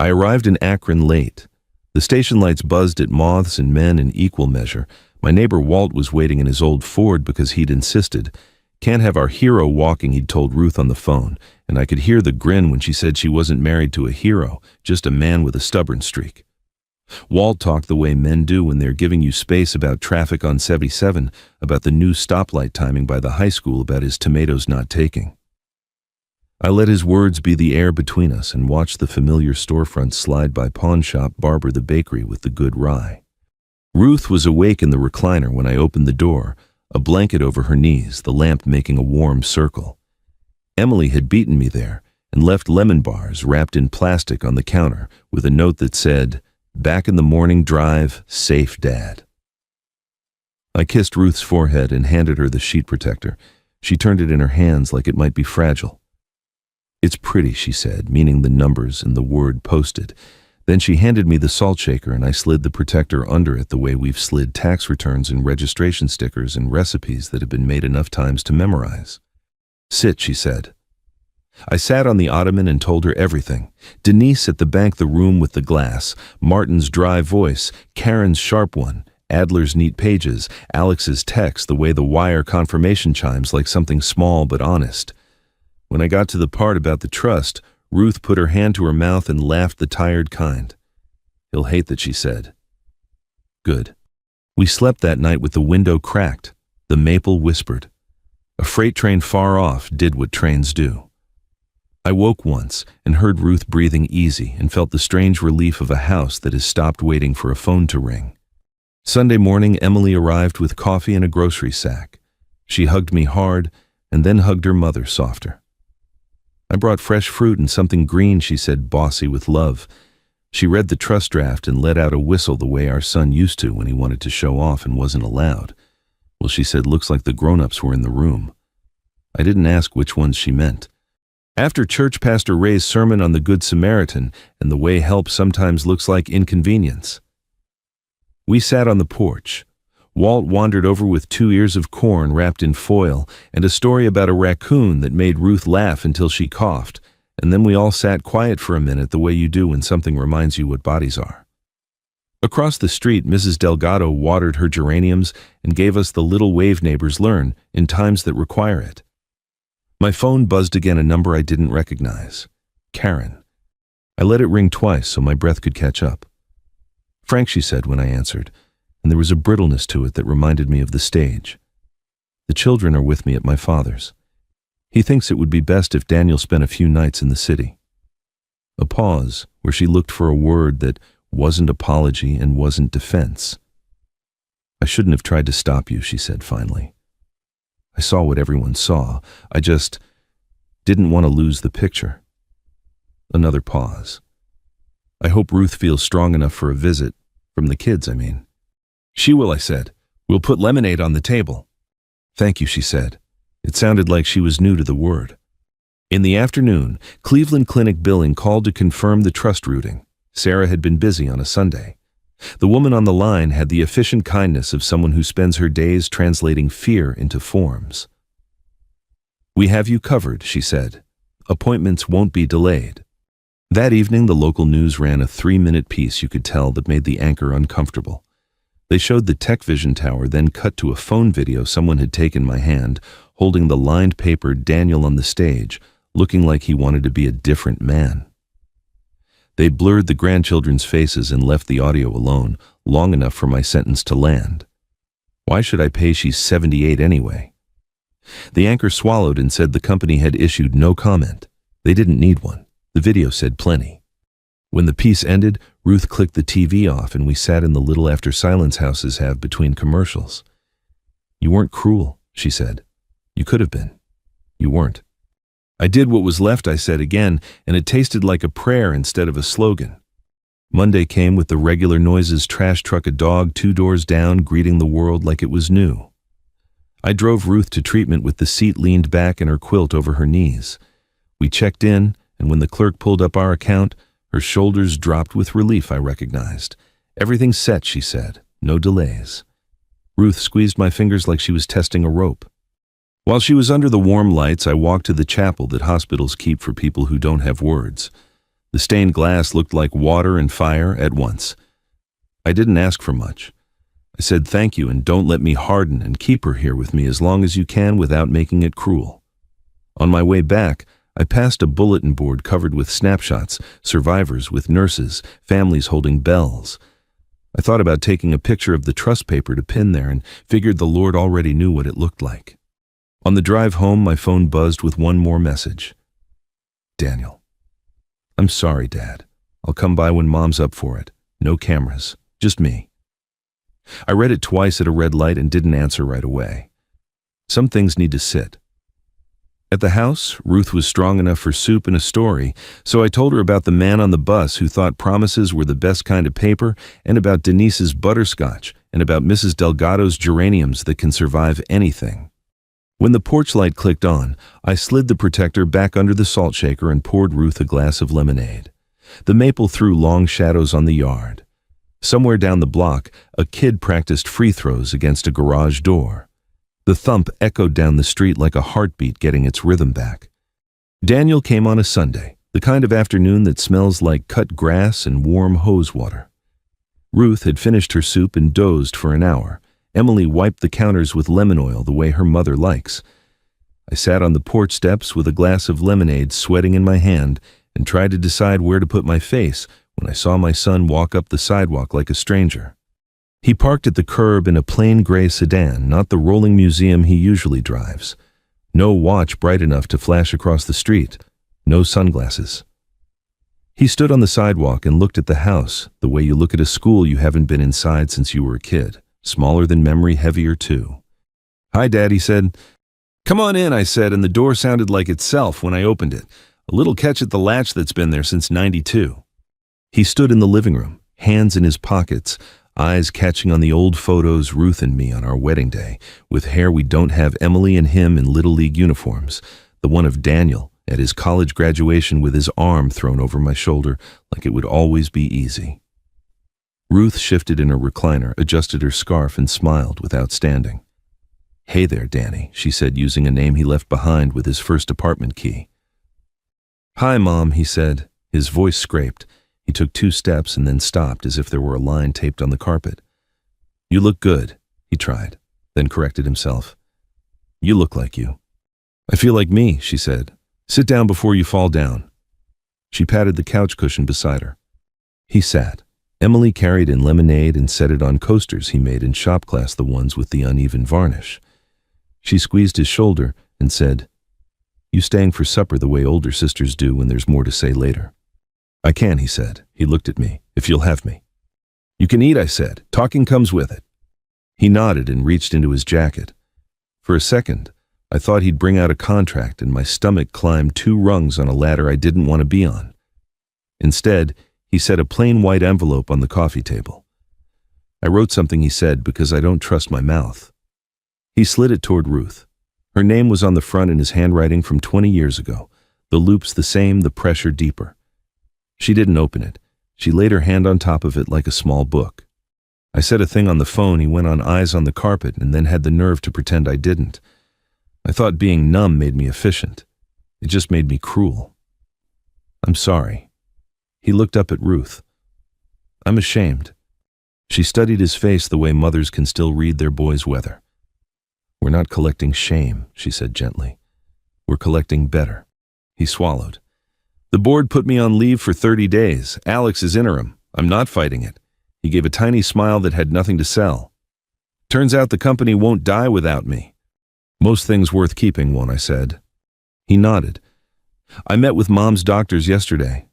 Speaker 1: I arrived in Akron late. The station lights buzzed at moths and men in equal measure. My neighbor Walt was waiting in his old Ford because he'd insisted. "Can't have our hero walking," he'd told Ruth on the phone, and I could hear the grin when she said she wasn't married to a hero, just a man with a stubborn streak. Walt talked the way men do when they're giving you space about traffic on 77, about the new stoplight timing by the high school, about his tomatoes not taking. I let his words be the air between us and watched the familiar storefront slide by pawn shop, barber, the bakery with the good rye. Ruth was awake in the recliner when I opened the door, a blanket over her knees, the lamp making a warm circle. Emily had beaten me there and left lemon bars wrapped in plastic on the counter with a note that said, "Back in the morning, drive safe, Dad." I kissed Ruth's forehead and handed her the sheet protector. She turned it in her hands like it might be fragile. "It's pretty," she said, meaning the numbers and the word posted. Then she handed me the salt shaker and I slid the protector under it the way we've slid tax returns and registration stickers and recipes that have been made enough times to memorize. "Sit," she said. I sat on the ottoman and told her everything. Denise at the bank, the room with the glass, Martin's dry voice, Karen's sharp one, Adler's neat pages, Alex's text, the way the wire confirmation chimes like something small but honest. When I got to the part about the trust, Ruth put her hand to her mouth and laughed the tired kind. "He'll hate that," she said. Good. We slept that night with the window cracked. The maple whispered. A freight train far off did what trains do. I woke once and heard Ruth breathing easy and felt the strange relief of a house that has stopped waiting for a phone to ring. Sunday morning, Emily arrived with coffee and a grocery sack. She hugged me hard and then hugged her mother softer. "I brought fresh fruit and something green," she said, bossy with love. She read the trust draft and let out a whistle the way our son used to when he wanted to show off and wasn't allowed. Well, she said, looks like the grown-ups were in the room. I didn't ask which ones she meant. After church, Pastor Ray's sermon on the Good Samaritan and the way help sometimes looks like inconvenience. We sat on the porch. Walt wandered over with 2 ears of corn wrapped in foil and a story about a raccoon that made Ruth laugh until she coughed, and then we all sat quiet for a minute the way you do when something reminds you what bodies are. Across the street, Mrs. Delgado watered her geraniums and gave us the little wave neighbors learn in times that require it. My phone buzzed again, a number I didn't recognize. Karen. I let it ring twice so my breath could catch up. Frank, she said when I answered, and there was a brittleness to it that reminded me of the stage. The children are with me at my father's. He thinks it would be best if Daniel spent a few nights in the city. A pause where she looked for a word that wasn't apology and wasn't defense. I shouldn't have tried to stop you, she said finally. I saw what everyone saw. I just didn't want to lose the picture. Another pause. I hope Ruth feels strong enough for a visit, from the kids, I mean. She will, I said. We'll put lemonade on the table. Thank you, she said. It sounded like she was new to the word. In the afternoon, Cleveland Clinic billing called to confirm the trust routing. Sarah had been busy on a Sunday. The woman on the line had the efficient kindness of someone who spends her days translating fear into forms. We have you covered, she said. Appointments won't be delayed. That evening, the local news ran a 3-minute piece you could tell that made the anchor uncomfortable. They showed the Tech Vision Tower, then cut to a phone video someone had taken my hand, holding the lined paper Daniel on the stage, looking like he wanted to be a different man. They blurred the grandchildren's faces and left the audio alone, long enough for my sentence to land. Why should I pay? She's 78 anyway. The anchor swallowed and said the company had issued no comment. They didn't need one. The video said plenty. When the piece ended, Ruth clicked the TV off and we sat in the little after silence houses have between commercials. You weren't cruel, she said. You could have been. You weren't. I did what was left, I said again, and it tasted like a prayer instead of a slogan. Monday came with the regular noises: trash truck, a dog 2 doors down, greeting the world like it was new. I drove Ruth to treatment with the seat leaned back and her quilt over her knees. We checked in, and when the clerk pulled up our account, her shoulders dropped with relief I recognized. Everything's set, she said. No delays. Ruth squeezed my fingers like she was testing a rope. While she was under the warm lights, I walked to the chapel that hospitals keep for people who don't have words. The stained glass looked like water and fire at once. I didn't ask for much. I said thank you and don't let me harden and keep her here with me as long as you can without making it cruel. On my way back, I passed a bulletin board covered with snapshots, survivors with nurses, families holding bells. I thought about taking a picture of the trust paper to pin there and figured the Lord already knew what it looked like. On the drive home, my phone buzzed with one more message. Daniel. I'm sorry, Dad. I'll come by when Mom's up for it. No cameras. Just me. I read it twice at a red light and didn't answer right away. Some things need to sit. At the house, Ruth was strong enough for soup and a story, so I told her about the man on the bus who thought promises were the best kind of paper, and about Denise's butterscotch, and about Mrs. Delgado's geraniums that can survive anything. When the porch light clicked on, I slid the protector back under the salt shaker and poured Ruth a glass of lemonade. The maple threw long shadows on the yard. Somewhere down the block, a kid practiced free throws against a garage door. The thump echoed down the street like a heartbeat getting its rhythm back. Daniel came on a Sunday, the kind of afternoon that smells like cut grass and warm hose water. Ruth had finished her soup and dozed for an hour. Emily wiped the counters with lemon oil the way her mother likes. I sat on the porch steps with a glass of lemonade sweating in my hand and tried to decide where to put my face when I saw my son walk up the sidewalk like a stranger. He parked at the curb in a plain gray sedan, not the rolling museum he usually drives. No watch bright enough to flash across the street. No sunglasses. He stood on the sidewalk and looked at the house the way you look at a school you haven't been inside since you were a kid. Smaller than memory, heavier too. Hi, Dad, he said. Come on in, I said, and the door sounded like itself when I opened it. A little catch at the latch that's been there since '92. He stood in the living room, hands in his pockets, eyes catching on the old photos Ruth and me on our wedding day, with hair we don't have, Emily and him in Little League uniforms, the one of Daniel at his college graduation with his arm thrown over my shoulder like it would always be easy. Ruth shifted in her recliner, adjusted her scarf, and smiled without standing. "Hey there, Danny," she said, using a name he left behind with his first apartment key. "Hi, Mom," he said. His voice scraped. He took 2 steps and then stopped as if there were a line taped on the carpet. "You look good," he tried, then corrected himself. "You look like you." "I feel like me," she said. "Sit down before you fall down." She patted the couch cushion beside her. He sat. Emily carried in lemonade and set it on coasters he made in shop class, the ones with the uneven varnish. She squeezed his shoulder and said, "You staying for supper the way older sisters do when there's more to say later?" "I can," he said. He looked at me. "If you'll have me." "You can eat," I said. "Talking comes with it." He nodded and reached into his jacket. For a second, I thought he'd bring out a contract, and my stomach climbed 2 rungs on a ladder I didn't want to be on. Instead, he set a plain white envelope on the coffee table. I wrote something he said because I don't trust my mouth. He slid it toward Ruth. Her name was on the front in his handwriting from 20 years ago. The loops the same, the pressure deeper. She didn't open it. She laid her hand on top of it like a small book. I said a thing on the phone. He went on eyes on the carpet and then had the nerve to pretend I didn't. I thought being numb made me efficient. It just made me cruel. "I'm sorry." He looked up at Ruth. "I'm ashamed." She studied his face the way mothers can still read their boys' weather. "We're not collecting shame," she said gently. "We're collecting better." He swallowed. "The board put me on leave for 30 days. Alex is interim. I'm not fighting it." He gave a tiny smile that had nothing to sell. "Turns out the company won't die without me." "Most things worth keeping won't," I said. He nodded. "I met with Mom's doctors yesterday.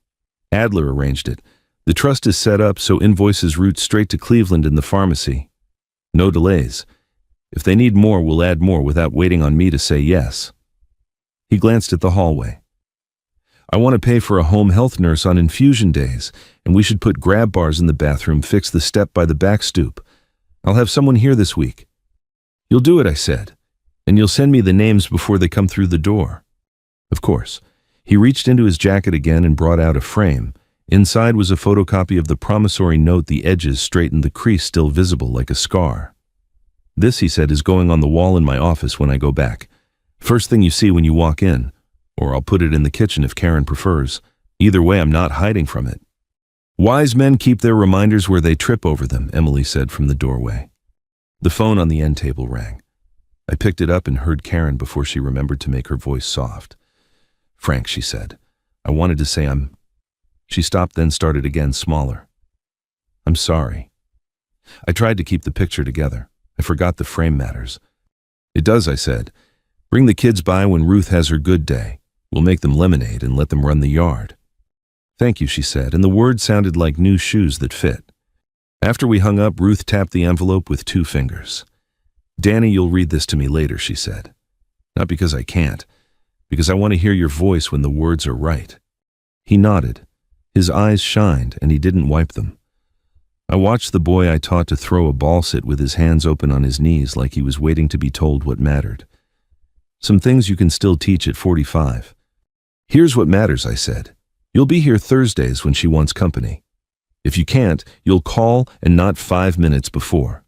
Speaker 1: Adler arranged it. The trust is set up so invoices route straight to Cleveland in the pharmacy. No delays. If they need more, we'll add more without waiting on me to say yes." He glanced at the hallway. "I want to pay for a home health nurse on infusion days, and we should put grab bars in the bathroom, fix the step by the back stoop. I'll have someone here this week." "You'll do it," I said, "and you'll send me the names before they come through the door." Of course. He reached into his jacket again and brought out a frame. Inside was a photocopy of the promissory note, the edges straightened, the crease still visible like a scar. "This," he said, "is going on the wall in my office when I go back. First thing you see when you walk in. Or I'll put it in the kitchen if Karen prefers. Either way, I'm not hiding from it." "Wise men keep their reminders where they trip over them," Emily said from the doorway. The phone on the end table rang. I picked it up and heard Karen before she remembered to make her voice soft. "Frank," she said. "I wanted to say I'm—" She stopped, then started again, smaller. "I'm sorry." I tried to keep the picture together. I forgot the frame matters. "It does," I said. "Bring the kids by when Ruth has her good day. We'll make them lemonade and let them run the yard." "Thank you," she said, and the words sounded like new shoes that fit. After we hung up, Ruth tapped the envelope with 2 fingers. "Danny, you'll read this to me later," she said. "Not because I can't, because I want to hear your voice when the words are right." He nodded. His eyes shined, and he didn't wipe them. I watched the boy I taught to throw a ball sit with his hands open on his knees like he was waiting to be told what mattered. Some things you can still teach at 45. "Here's what matters," I said. "You'll be here Thursdays when she wants company. If you can't, you'll call and not 5 minutes before.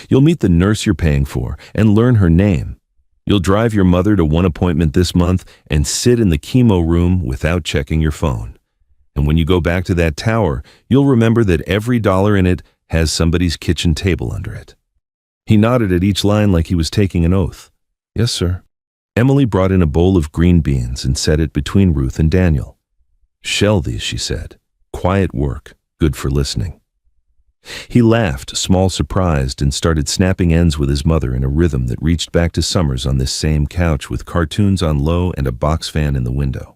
Speaker 1: You'll meet the nurse you're paying for and learn her name. You'll drive your mother to one appointment this month and sit in the chemo room without checking your phone. And when you go back to that tower, you'll remember that every dollar in it has somebody's kitchen table under it." He nodded at each line like he was taking an oath. "Yes, sir." Emily brought in a bowl of green beans and set it between Ruth and Daniel. "Shell these," she said. "Quiet work, good for listening." He laughed, small surprised, and started snapping ends with his mother in a rhythm that reached back to summers on this same couch with cartoons on low and a box fan in the window.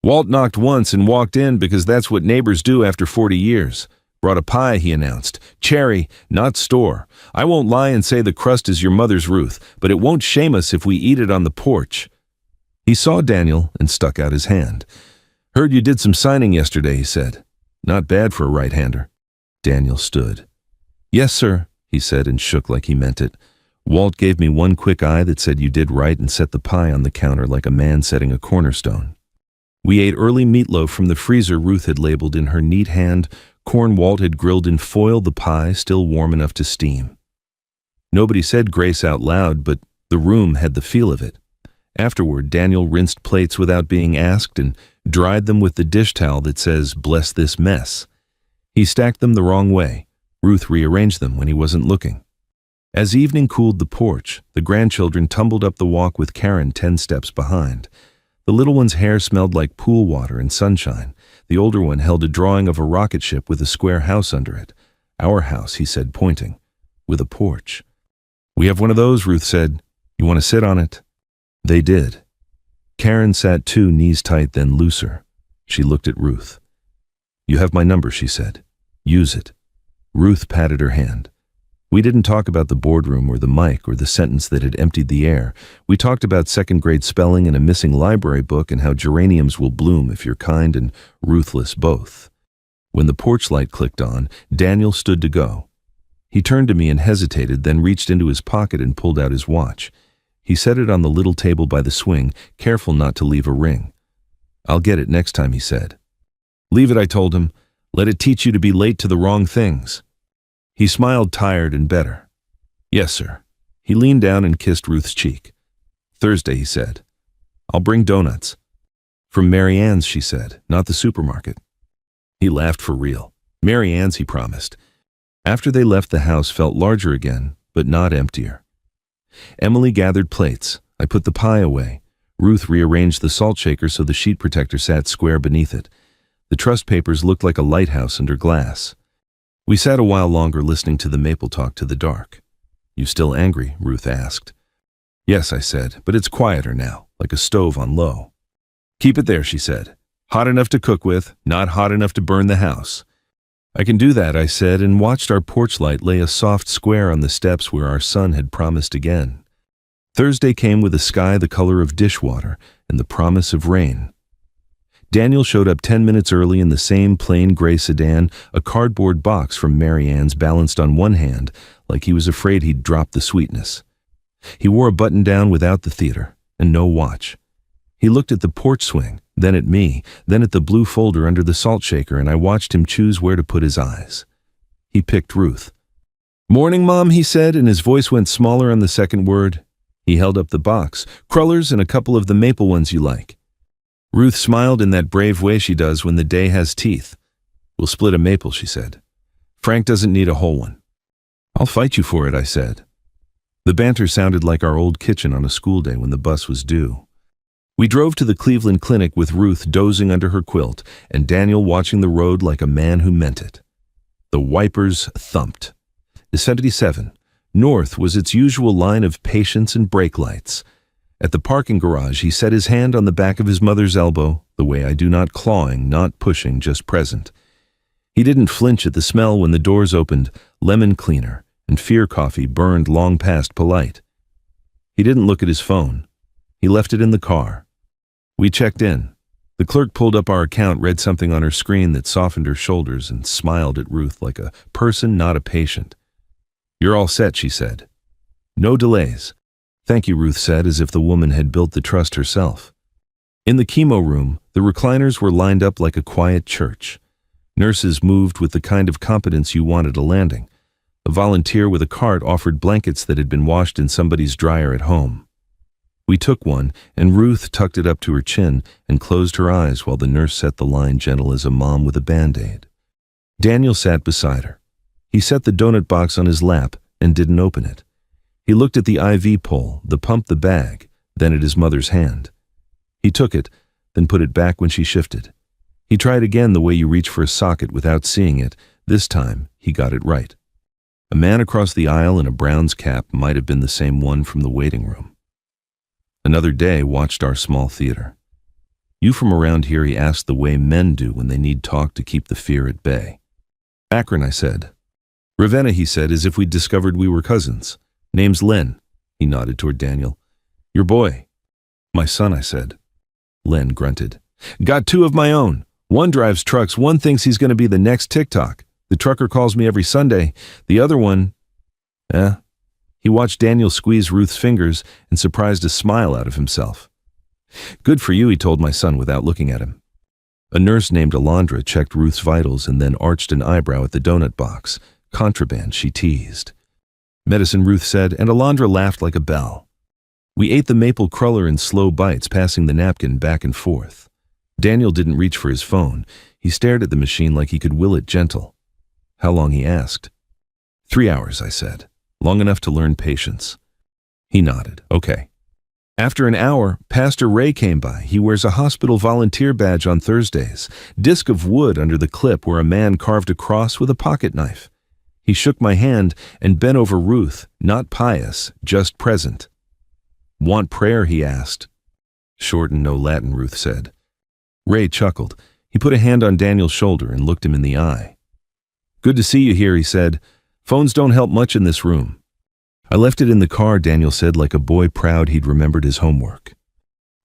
Speaker 1: "Walt knocked once and walked in because that's what neighbors do after 40 years. Brought a pie," he announced. "Cherry, not store. I won't lie and say the crust is your mother's, Ruth, but it won't shame us if we eat it on the porch." He saw Daniel and stuck out his hand. "Heard you did some signing yesterday," he said. Not bad for a right-hander. Daniel stood. Yes, sir, he said and shook like he meant it. Walt gave me one quick eye that said you did right and set the pie on the counter like a man setting a cornerstone. We ate early meatloaf from the freezer Ruth had labeled in her neat hand, corn Walt had grilled in foil, the pie still warm enough to steam. Nobody said grace out loud, but the room had the feel of it. Afterward, Daniel rinsed plates without being asked and dried them with the dish towel that says, "Bless this mess." He stacked them the wrong way. Ruth rearranged them when he wasn't looking. As evening cooled the porch, the grandchildren tumbled up the walk with Karen 10 steps behind. The little one's hair smelled like pool water and sunshine. The older one held a drawing of a rocket ship with a square house under it. Our house, he said, pointing, with a porch. We have one of those, Ruth said. You want to sit on it? They did. Karen sat too, knees tight, then looser. She looked at Ruth. You have my number, she said. Use it. Ruth patted her hand. We didn't talk about the boardroom or the mic or the sentence that had emptied the air. We talked about second-grade spelling and a missing library book and how geraniums will bloom if you're kind and ruthless both. When the porch light clicked on, Daniel stood to go. He turned to me and hesitated, then reached into his pocket and pulled out his watch. He set it on the little table by the swing, careful not to leave a ring. I'll get it next time, he said. Leave it, I told him. Let it teach you to be late to the wrong things. He smiled, tired and better. Yes, sir. He leaned down and kissed Ruth's cheek. Thursday, he said. I'll bring donuts. From Mary Ann's, she said, not the supermarket. He laughed for real. Mary Ann's, he promised. After they left, the house felt larger again, but not emptier. Emily gathered plates. I put the pie away. Ruth rearranged the salt shaker so the sheet protector sat square beneath it. The trust papers looked like a lighthouse under glass. We sat a while longer listening to the maple talk to the dark. You still angry? Ruth asked. Yes, I said, but it's quieter now, like a stove on low. Keep it there, she said. Hot enough to cook with, not hot enough to burn the house. I can do that, I said, and watched our porch light lay a soft square on the steps where our sun had promised again. Thursday came with a sky the color of dishwater and the promise of rain. Daniel showed up 10 minutes early in the same plain gray sedan, a cardboard box from Mary Ann's balanced on one hand, like he was afraid he'd drop the sweetness. He wore a button-down without the theater, and no watch. He looked at the porch swing, then at me, then at the blue folder under the salt shaker, and I watched him choose where to put his eyes. He picked Ruth. Morning, Mom, he said, and his voice went smaller on the second word. He held up the box, crullers and a couple of the maple ones you like. Ruth smiled in that brave way she does when the day has teeth. We'll split a maple, she said. Frank doesn't need a whole one. I'll fight you for it, I said. The banter sounded like our old kitchen on a school day when the bus was due. We drove to the Cleveland Clinic with Ruth dozing under her quilt and Daniel watching the road like a man who meant it. The wipers thumped. The 77. North was its usual line of patience and brake lights. At the parking garage, he set his hand on the back of his mother's elbow, the way I do, not clawing, not pushing, just present. He didn't flinch at the smell when the doors opened, lemon cleaner, and fear coffee burned long past polite. He didn't look at his phone. He left it in the car. We checked in. The clerk pulled up our account, read something on her screen that softened her shoulders, and smiled at Ruth like a person, not a patient. You're all set, she said. No delays. Thank you, Ruth said, as if the woman had built the trust herself. In the chemo room, the recliners were lined up like a quiet church. Nurses moved with the kind of competence you want at a landing. A volunteer with a cart offered blankets that had been washed in somebody's dryer at home. We took one, and Ruth tucked it up to her chin and closed her eyes while the nurse set the line gentle as a mom with a Band-Aid. Daniel sat beside her. He set the donut box on his lap and didn't open it. He looked at the IV pole, the pump, the bag, then at his mother's hand. He took it, then put it back when she shifted. He tried again the way you reach for a socket without seeing it. This time, he got it right. A man across the aisle in a Brown's cap might have been the same one from the waiting room. Another day watched our small theater. You from around here, he asked the way men do when they need talk to keep the fear at bay. Akron, I said. Ravenna, he said, as if we'd discovered we were cousins. Name's Len. He nodded toward Daniel. Your boy. My son, I said. Len grunted. Got two of my own. One drives trucks, one thinks he's going to be the next TikTok. The trucker calls me every Sunday. The other one, He watched Daniel squeeze Ruth's fingers and surprised a smile out of himself. Good for you, he told my son without looking at him. A nurse named Alondra checked Ruth's vitals and then arched an eyebrow at the donut box. Contraband, she teased. Medicine, Ruth said, and Alondra laughed like a bell. We ate the maple cruller in slow bites, passing the napkin back and forth. Daniel didn't reach for his phone. He stared at the machine like he could will it gentle. How long, he asked. 3 hours, I said. Long enough to learn patience. He nodded. Okay. After an hour, Pastor Ray came by. He wears a hospital volunteer badge on Thursdays. Disc of wood under the clip where a man carved a cross with a pocket knife. He shook my hand and bent over Ruth, not pious, just present. Want prayer, he asked. Short and no Latin, Ruth said. Ray chuckled. He put a hand on Daniel's shoulder and looked him in the eye. Good to see you here, he said. Phones don't help much in this room. I left it in the car, Daniel said, like a boy proud he'd remembered his homework.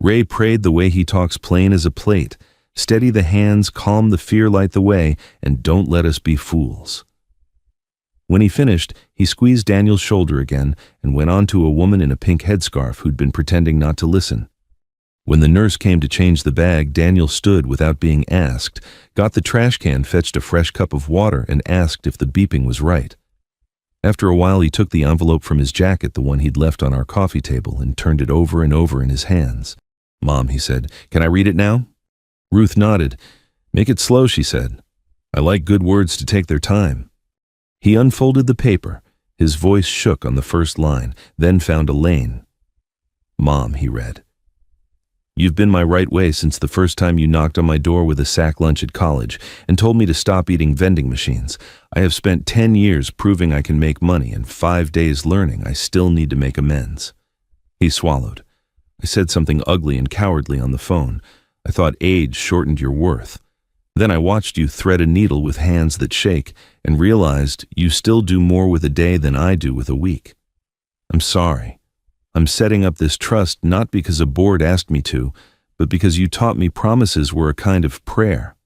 Speaker 1: Ray prayed the way he talks, plain as a plate. Steady the hands, calm the fear, light the way, and don't let us be fools. When he finished, he squeezed Daniel's shoulder again and went on to a woman in a pink headscarf who'd been pretending not to listen. When the nurse came to change the bag, Daniel stood without being asked, got the trash can, fetched a fresh cup of water, and asked if the beeping was right. After a while, he took the envelope from his jacket, the one he'd left on our coffee table, and turned it over and over in his hands. Mom, he said, can I read it now? Ruth nodded. Make it slow, she said. I like good words to take their time. He unfolded the paper. His voice shook on the first line, then found a lane. Mom, he read. You've been my right way since the first time you knocked on my door with a sack lunch at college and told me to stop eating vending machines. I have spent 10 years proving I can make money, and 5 days learning I still need to make amends. He swallowed. I said something ugly and cowardly on the phone. I thought age shortened your worth. Then I watched you thread a needle with hands that shake and realized you still do more with a day than I do with a week. I'm sorry. I'm setting up this trust not because a board asked me to, but because you taught me promises were a kind of prayer.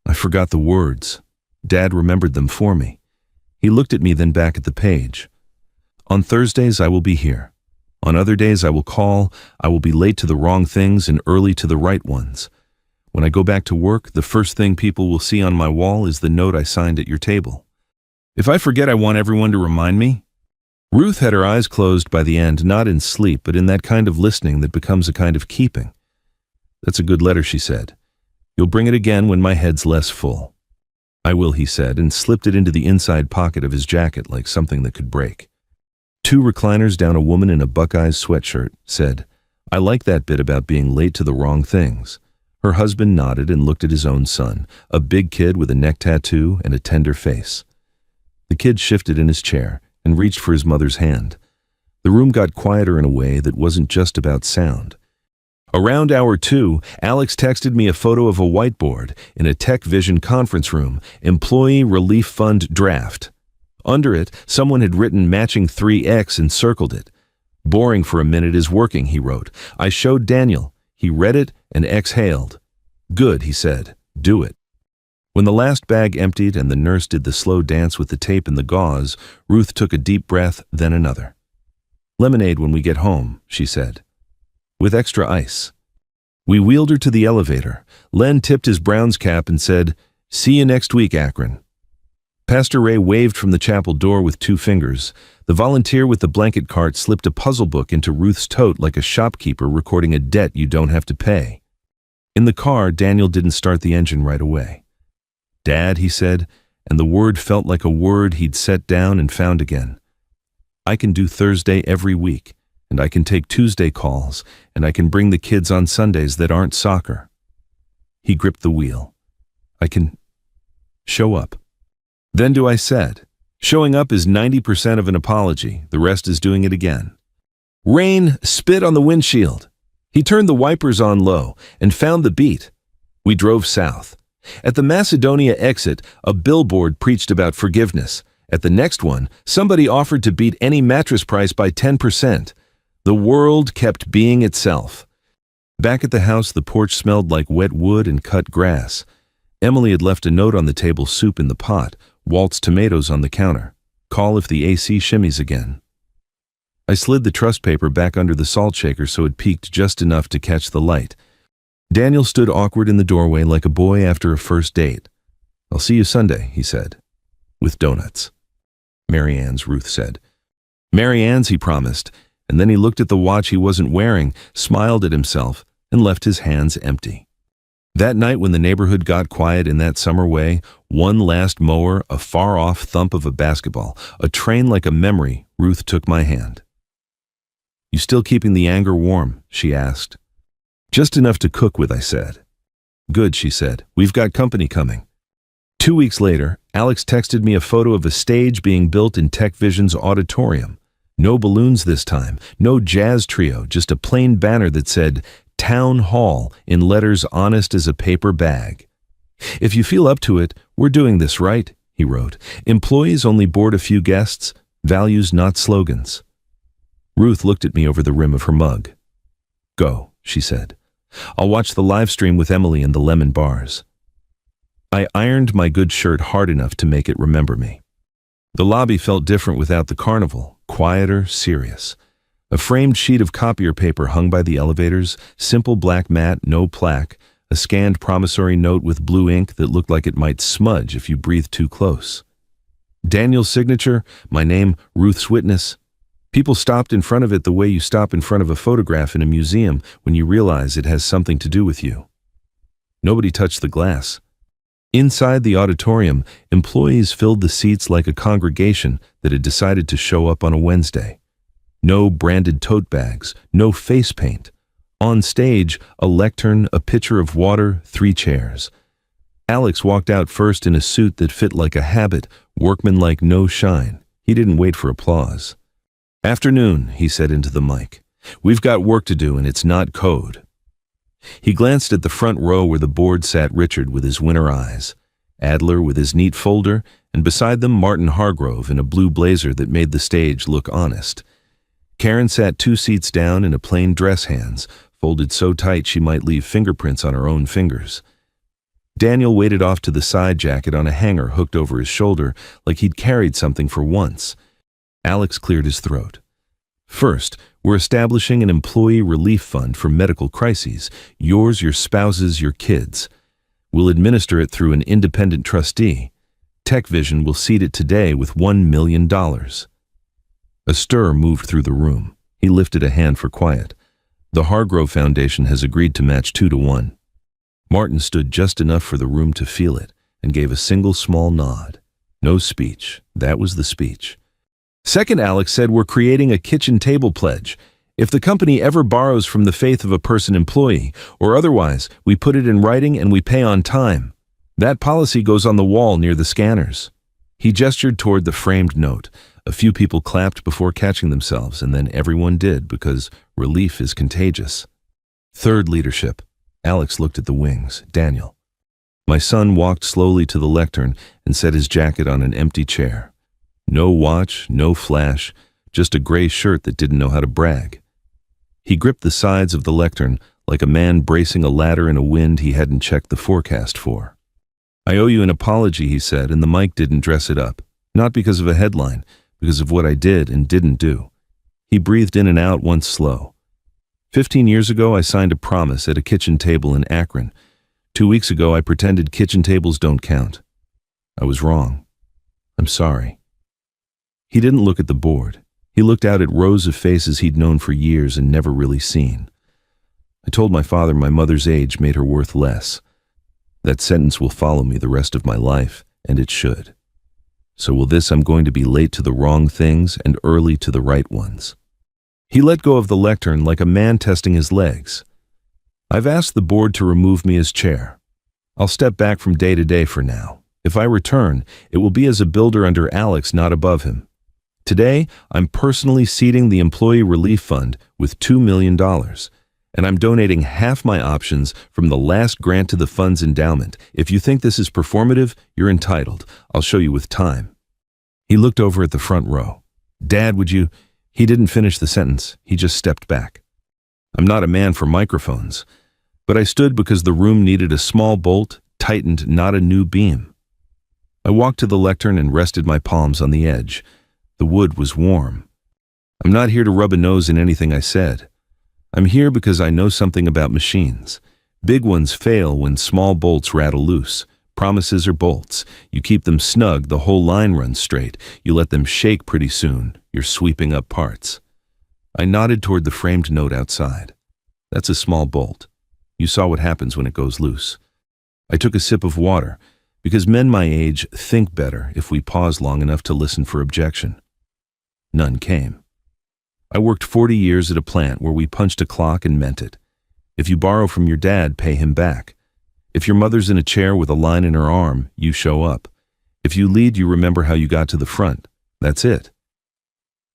Speaker 1: I forgot the words. Dad remembered them for me. He looked at me, then back at the page. On Thursdays, I will be here. On other days, I will call. I will be late to the wrong things and early to the right ones. When I go back to work, the first thing people will see on my wall is the note I signed at your table. If I forget, I want everyone to remind me. Ruth had her eyes closed by the end, not in sleep, but in that kind of listening that becomes a kind of keeping. That's a good letter, she said. You'll bring it again when my head's less full. I will, he said, and slipped it into the inside pocket of his jacket like something that could break. 2 recliners down, a woman in a Buckeyes sweatshirt said, I like that bit about being late to the wrong things. Her husband nodded and looked at his own son, a big kid with a neck tattoo and a tender face. The kid shifted in his chair and reached for his mother's hand. The room got quieter in a way that wasn't just about sound. Around hour 2, Alex texted me a photo of a whiteboard in a Tech Vision conference room, Employee Relief Fund draft. Under it, someone had written matching 3X and circled it. Boring for a minute is working, he wrote. I showed Daniel. He read it and exhaled. Good, he said. Do it. When the last bag emptied and the nurse did the slow dance with the tape and the gauze, Ruth took a deep breath, then another. Lemonade when we get home, she said. With extra ice. We wheeled her to the elevator. Len tipped his Browns cap and said, See you next week, Akron. Pastor Ray waved from the chapel door with 2 fingers. The volunteer with the blanket cart slipped a puzzle book into Ruth's tote like a shopkeeper recording a debt you don't have to pay. In the car, Daniel didn't start the engine right away. Dad, he said, and the word felt like a word he'd set down and found again. I can do Thursday every week, and I can take Tuesday calls, and I can bring the kids on Sundays that aren't soccer. He gripped the wheel. I can show up. Then I said, showing up is 90% of an apology, the rest is doing it again. Rain spit on the windshield. He turned the wipers on low and found the beat. We drove south. At the Macedonia exit, a billboard preached about forgiveness. At the next one, somebody offered to beat any mattress price by 10%. The world kept being itself. Back at the house, the porch smelled like wet wood and cut grass. Emily had left a note on the table, soup in the pot, Walt's tomatoes on the counter. Call if the AC shimmies again. I slid the trust paper back under the salt shaker so it peaked just enough to catch the light. Daniel stood awkward in the doorway like a boy after a first date. "I'll see you Sunday," he said. "With donuts." "Mary Ann's," Ruth said. "Mary Ann's," he promised, and then he looked at the watch he wasn't wearing, smiled at himself, and left his hands empty. That night when the neighborhood got quiet in that summer way, one last mower, a far-off thump of a basketball, a train like a memory, Ruth took my hand. "You still keeping the anger warm?" she asked. "Just enough to cook with," I said. "Good," she said. "We've got company coming." 2 weeks later, Alex texted me a photo of a stage being built in Tech Vision's auditorium. No balloons this time, no jazz trio, just a plain banner that said, "Town Hall," in letters honest as a paper bag. "If you feel up to it, we're doing this right," he wrote. "Employees only board a few guests, values not slogans." Ruth looked at me over the rim of her mug. "Go," she said. "I'll watch the live stream with Emily and the lemon bars." I ironed my good shirt hard enough to make it remember me. The lobby felt different without the carnival, quieter, serious. A framed sheet of copier paper hung by the elevators, simple black mat, no plaque, a scanned promissory note with blue ink that looked like it might smudge if you breathed too close. Daniel's signature, my name, Ruth's witness. People stopped in front of it the way you stop in front of a photograph in a museum when you realize it has something to do with you. Nobody touched the glass. Inside the auditorium, employees filled the seats like a congregation that had decided to show up on a Wednesday. No branded tote bags, no face paint. On stage, a lectern, a pitcher of water, 3 chairs. Alex walked out first in a suit that fit like a habit, workmanlike, no shine. He didn't wait for applause. "Afternoon," he said into the mic. "We've got work to do and it's not code." He glanced at the front row where the board sat Richard with his winter eyes, Adler with his neat folder, and beside them Martin Hargrove in a blue blazer that made the stage look honest. Karen sat 2 seats down in a plain dress, hands folded so tight she might leave fingerprints on her own fingers. Daniel waded off to the side jacket on a hanger hooked over his shoulder like he'd carried something for once. Alex cleared his throat. "First, we're establishing an employee relief fund for medical crises, yours, your spouse's, your kids. We'll administer it through an independent trustee. Tech Vision will seed it today with $1 million. A stir moved through the room. He lifted a hand for quiet. "The Hargrove Foundation has agreed to match 2 to 1. Martin stood just enough for the room to feel it and gave a single small nod. No speech. That was the speech. "Second," Alex said, "we're creating a kitchen table pledge. If the company ever borrows from the faith of a person employee, or otherwise, we put it in writing and we pay on time. That policy goes on the wall near the scanners." He gestured toward the framed note. A few people clapped before catching themselves, and then everyone did because relief is contagious. Third, leadership. Alex looked at the wings. Daniel. My son walked slowly to the lectern and set his jacket on an empty chair. No watch, no flash, just a gray shirt that didn't know how to brag. He gripped the sides of the lectern like a man bracing a ladder in a wind he hadn't checked the forecast for. "I owe you an apology," he said, and the mic didn't dress it up. Not because of a headline, because of what I did and didn't do. He breathed in and out once slow. 15 years ago, I signed a promise at a kitchen table in Akron. 2 weeks ago, I pretended kitchen tables don't count. I was wrong. I'm sorry. He didn't look at the board. He looked out at rows of faces he'd known for years and never really seen. I told my father my mother's age made her worth less. That sentence will follow me the rest of my life, and it should. So will this: I'm going to be late to the wrong things and early to the right ones. He let go of the lectern like a man testing his legs. I've asked the board to remove me as chair. I'll step back from day to day for now. If I return, it will be as a builder under Alex, not above him. Today, I'm personally seeding the Employee Relief Fund with $2 million, and I'm donating half my options from the last grant to the fund's endowment. If you think this is performative, you're entitled. I'll show you with time. He looked over at the front row. Dad, would you... He didn't finish the sentence. He just stepped back. I'm not a man for microphones, but I stood because the room needed a small bolt, tightened, not a new beam. I walked to the lectern and rested my palms on the edge. The wood was warm. I'm not here to rub a nose in anything I said. I'm here because I know something about machines. Big ones fail when small bolts rattle loose. Promises are bolts. You keep them snug, the whole line runs straight. You let them shake pretty soon. You're sweeping up parts. I nodded toward the framed note outside. That's a small bolt. You saw what happens when it goes loose. I took a sip of water, because men my age think better if we pause long enough to listen for objection. None came. I worked 40 years at a plant where we punched a clock and meant it. If you borrow from your dad, pay him back. If your mother's in a chair with a line in her arm, you show up. If you lead, you remember how you got to the front. That's it.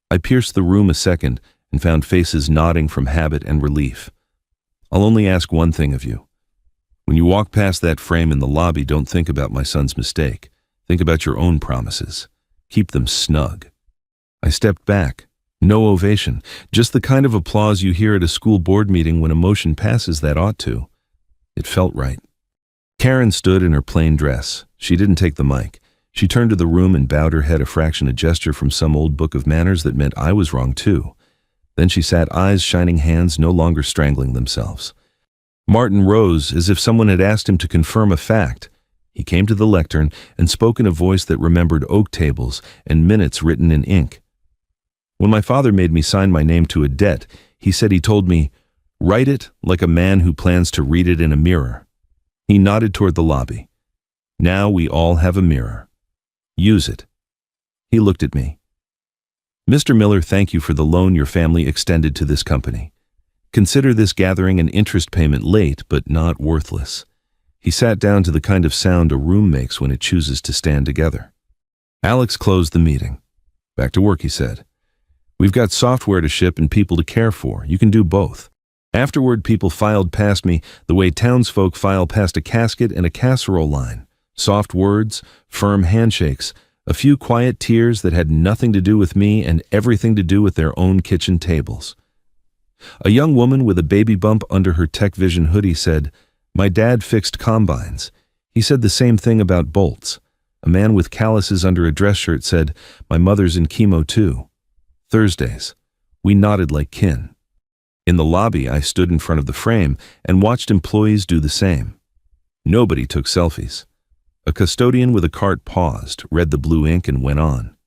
Speaker 1: I pierced the room a second and found faces nodding from habit and relief. I'll only ask one thing of you. When you walk past that frame in the lobby, don't think about my son's mistake. Think about your own promises. Keep them snug. I stepped back. No ovation, just the kind of applause you hear at a school board meeting when a motion passes that ought to. It felt right. Karen stood in her plain dress. She didn't take the mic. She turned to the room and bowed her head, a fraction a gesture from some old book of manners that meant I was wrong too. Then she sat, eyes shining, hands no longer strangling themselves. Martin rose as if someone had asked him to confirm a fact. He came to the lectern and spoke in a voice that remembered oak tables and minutes written in ink. When my father made me sign my name to a debt, he said he told me, "Write it like a man who plans to read it in a mirror." He nodded toward the lobby. Now we all have a mirror. Use it. He looked at me. Mr. Miller, thank you for the loan your family extended to this company. Consider this gathering an interest payment late, but not worthless. He sat down to the kind of sound a room makes when it chooses to stand together. Alex closed the meeting. Back to work, he said. We've got software to ship and people to care for. You can do both. Afterward, people filed past me the way townsfolk file past a casket and a casserole line. Soft words, firm handshakes, a few quiet tears that had nothing to do with me and everything to do with their own kitchen tables. A young woman with a baby bump under her Tech Vision hoodie said, "My dad fixed combines." He said the same thing about bolts. A man with calluses under a dress shirt said, "My mother's in chemo too." Thursdays. We nodded like kin. In the lobby, I stood in front of the frame and watched employees do the same. Nobody took selfies. A custodian with a cart paused, read the blue ink, and went on.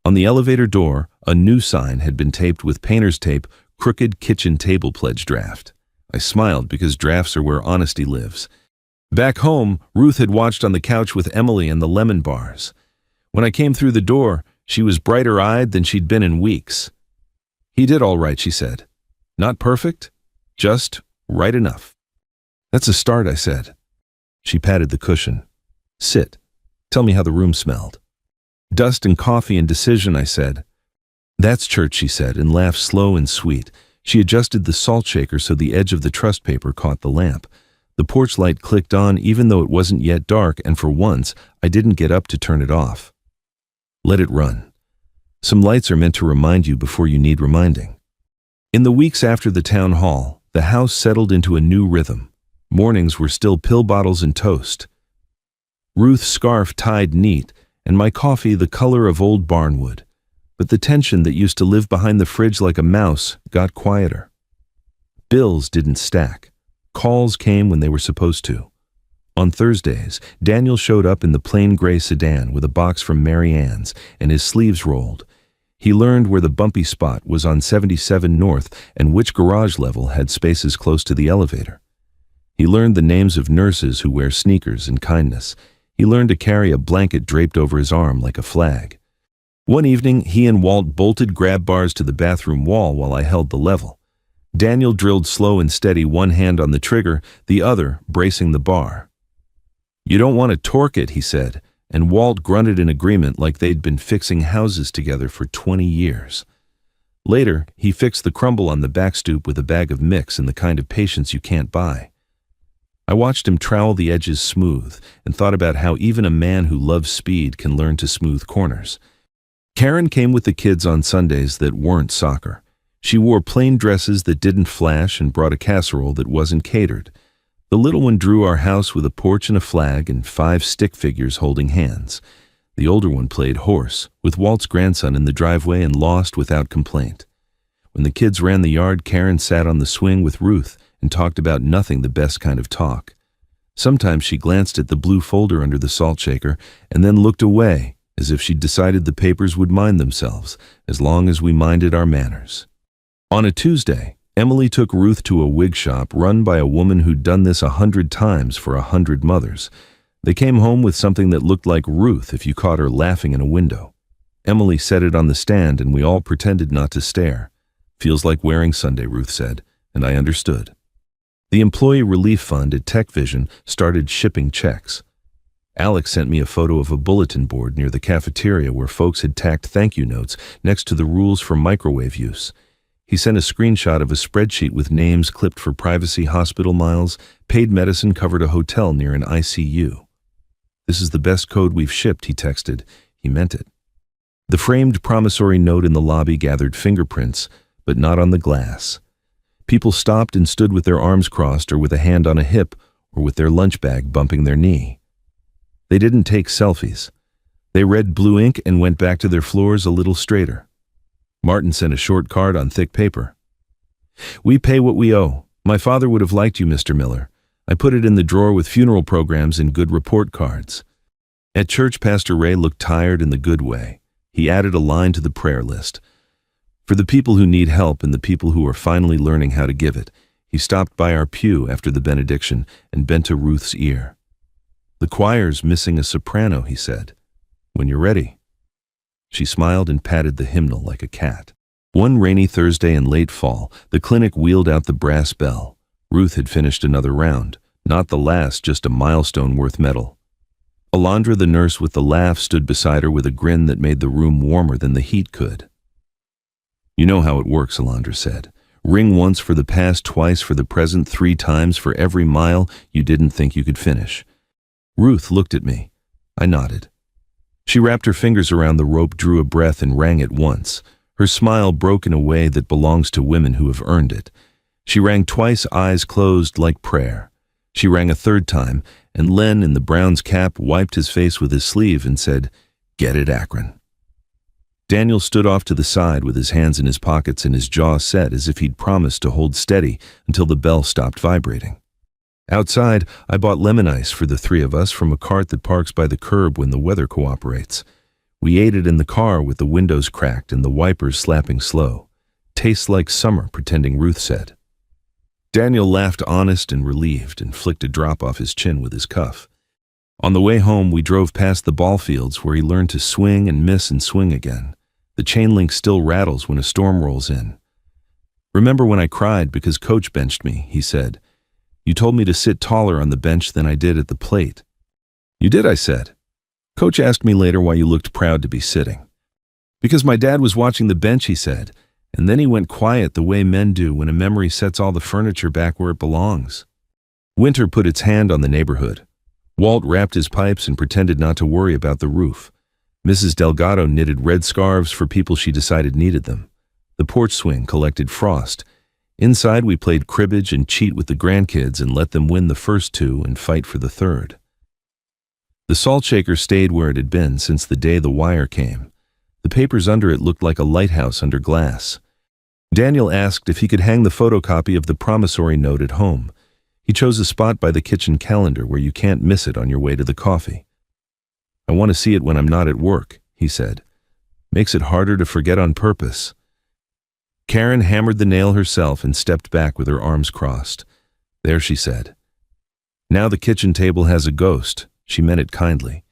Speaker 1: On the elevator door, a new sign had been taped with painter's tape, "Crooked Kitchen Table Pledge Draft." I smiled because drafts are where honesty lives. Back home, Ruth had watched on the couch with Emily and the lemon bars. When I came through the door, she was brighter-eyed than she'd been in weeks. "He did all right," she said. "Not perfect, just right enough." "That's a start," I said. She patted the cushion. "Sit. Tell me how the room smelled." "Dust and coffee and decision," I said. "That's church," she said, and laughed slow and sweet. She adjusted the salt shaker so the edge of the trust paper caught the lamp. The porch light clicked on even though it wasn't yet dark, and for once, I didn't get up to turn it off. Let it run. Some lights are meant to remind you before you need reminding. In the weeks after the town hall, the house settled into a new rhythm. Mornings were still pill bottles and toast. Ruth's scarf tied neat, and my coffee the color of old barnwood. But the tension that used to live behind the fridge like a mouse got quieter. Bills didn't stack. Calls came when they were supposed to. On Thursdays, Daniel showed up in the plain gray sedan with a box from Mary Ann's and his sleeves rolled. He learned where the bumpy spot was on 77 North and which garage level had spaces close to the elevator. He learned the names of nurses who wear sneakers and kindness. He learned to carry a blanket draped over his arm like a flag. One evening, he and Walt bolted grab bars to the bathroom wall while I held the level. Daniel drilled slow and steady, one hand on the trigger, the other bracing the bar. "You don't want to torque it," he said, and Walt grunted in agreement like they'd been fixing houses together for 20 years. Later, he fixed the crumble on the back stoop with a bag of mix and the kind of patience you can't buy. I watched him trowel the edges smooth and thought about how even a man who loves speed can learn to smooth corners. Karen came with the kids on Sundays that weren't soccer. She wore plain dresses that didn't flash and brought a casserole that wasn't catered. The little one drew our house with a porch and a flag and 5 stick figures holding hands. The older one played horse, with Walt's grandson in the driveway and lost without complaint. When the kids ran the yard, Karen sat on the swing with Ruth and talked about nothing, the best kind of talk. Sometimes she glanced at the blue folder under the salt shaker and then looked away, as if she'd decided the papers would mind themselves, as long as we minded our manners. On a Tuesday, Emily took Ruth to a wig shop run by a woman who'd done this 100 times for 100 mothers. They came home with something that looked like Ruth if you caught her laughing in a window. Emily set it on the stand and we all pretended not to stare. "Feels like wearing Sunday," Ruth said, and I understood. The Employee Relief Fund at Tech Vision started shipping checks. Alex sent me a photo of a bulletin board near the cafeteria where folks had tacked thank you notes next to the rules for microwave use. He sent a screenshot of a spreadsheet with names clipped for privacy hospital miles. Paid medicine covered a hotel near an ICU. "This is the best code we've shipped," he texted. He meant it. The framed promissory note in the lobby gathered fingerprints, but not on the glass. People stopped and stood with their arms crossed or with a hand on a hip or with their lunch bag bumping their knee. They didn't take selfies. They read blue ink and went back to their floors a little straighter. Martin sent a short card on thick paper. "We pay what we owe. My father would have liked you, Mr. Miller. I put it in the drawer with funeral programs and good report cards." At church, Pastor Ray looked tired in the good way. He added a line to the prayer list. For the people who need help and the people who are finally learning how to give it. He stopped by our pew after the benediction and bent to Ruth's ear. "The choir's missing a soprano," he said. "When you're ready." She smiled and patted the hymnal like a cat. One rainy Thursday in late fall, the clinic wheeled out the brass bell. Ruth had finished another round. Not the last, just a milestone worth medal. Alondra, the nurse with the laugh, stood beside her with a grin that made the room warmer than the heat could. "You know how it works," Alondra said. "Ring once for the past, twice for the present, 3 times for every mile you didn't think you could finish." Ruth looked at me. I nodded. She wrapped her fingers around the rope, drew a breath, and rang it once. Her smile broke in a way that belongs to women who have earned it. She rang twice, eyes closed, like prayer. She rang a 3rd time, and Len in the Browns cap wiped his face with his sleeve and said, "Get it, Akron." Daniel stood off to the side with his hands in his pockets and his jaw set as if he'd promised to hold steady until the bell stopped vibrating. Outside, I bought lemon ice for the 3 of us from a cart that parks by the curb when the weather cooperates. We ate it in the car with the windows cracked and the wipers slapping slow. "Tastes like summer," pretending Ruth said. Daniel laughed, honest and relieved, and flicked a drop off his chin with his cuff. On the way home, we drove past the ball fields where he learned to swing and miss and swing again. The chain link still rattles when a storm rolls in. "Remember when I cried because Coach benched me," he said. "You told me to sit taller on the bench than I did at the plate." "You did," I said. "Coach asked me later why you looked proud to be sitting." "Because my dad was watching the bench," he said, and then he went quiet the way men do when a memory sets all the furniture back where it belongs. Winter put its hand on the neighborhood. Walt wrapped his pipes and pretended not to worry about the roof. Mrs. Delgado knitted red scarves for people she decided needed them. The porch swing collected frost. Inside, we played cribbage and cheat with the grandkids and let them win the first 2 and fight for the 3rd. The salt shaker stayed where it had been since the day the wire came. The papers under it looked like a lighthouse under glass. Daniel asked if he could hang the photocopy of the promissory note at home. He chose a spot by the kitchen calendar where you can't miss it on your way to the coffee. "I want to see it when I'm not at work," he said. "Makes it harder to forget on purpose." Karen hammered the nail herself and stepped back with her arms crossed. "There," she said. "Now the kitchen table has a ghost." She meant it kindly.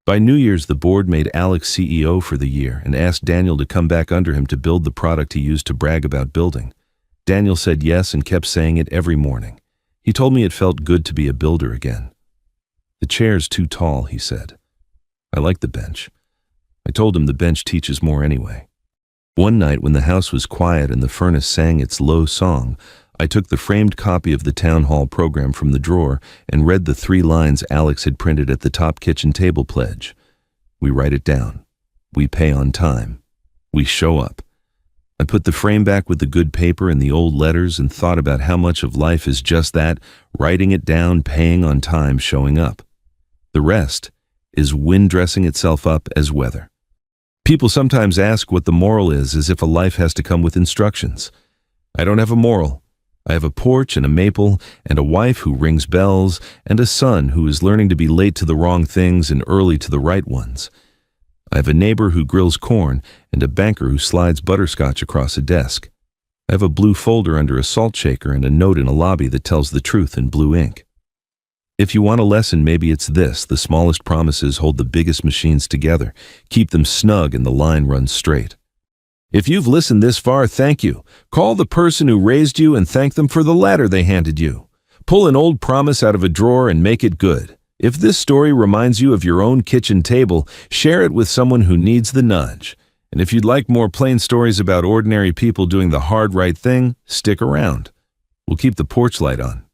Speaker 1: By New Year's, the board made Alex CEO for the year and asked Daniel to come back under him to build the product he used to brag about building. Daniel said yes and kept saying it every morning. He told me it felt good to be a builder again. "The chair's too tall," he said. "I like the bench." I told him the bench teaches more anyway. One night when the house was quiet and the furnace sang its low song, I took the framed copy of the town hall program from the drawer and read the 3 lines Alex had printed at the top kitchen table pledge. We write it down. We pay on time. We show up. I put the frame back with the good paper and the old letters and thought about how much of life is just that, writing it down, paying on time, showing up. The rest is wind dressing itself up as weather. People sometimes ask what the moral is, as if a life has to come with instructions. I don't have a moral. I have a porch and a maple and a wife who rings bells and a son who is learning to be late to the wrong things and early to the right ones. I have a neighbor who grills corn and a banker who slides butterscotch across a desk. I have a blue folder under a salt shaker and a note in a lobby that tells the truth in blue ink. If you want a lesson, maybe it's this: the smallest promises hold the biggest machines together. Keep them snug and the line runs straight. If you've listened this far, thank you. Call the person who raised you and thank them for the ladder they handed you. Pull an old promise out of a drawer and make it good. If this story reminds you of your own kitchen table, share it with someone who needs the nudge. And if you'd like more plain stories about ordinary people doing the hard right thing, stick around. We'll keep the porch light on.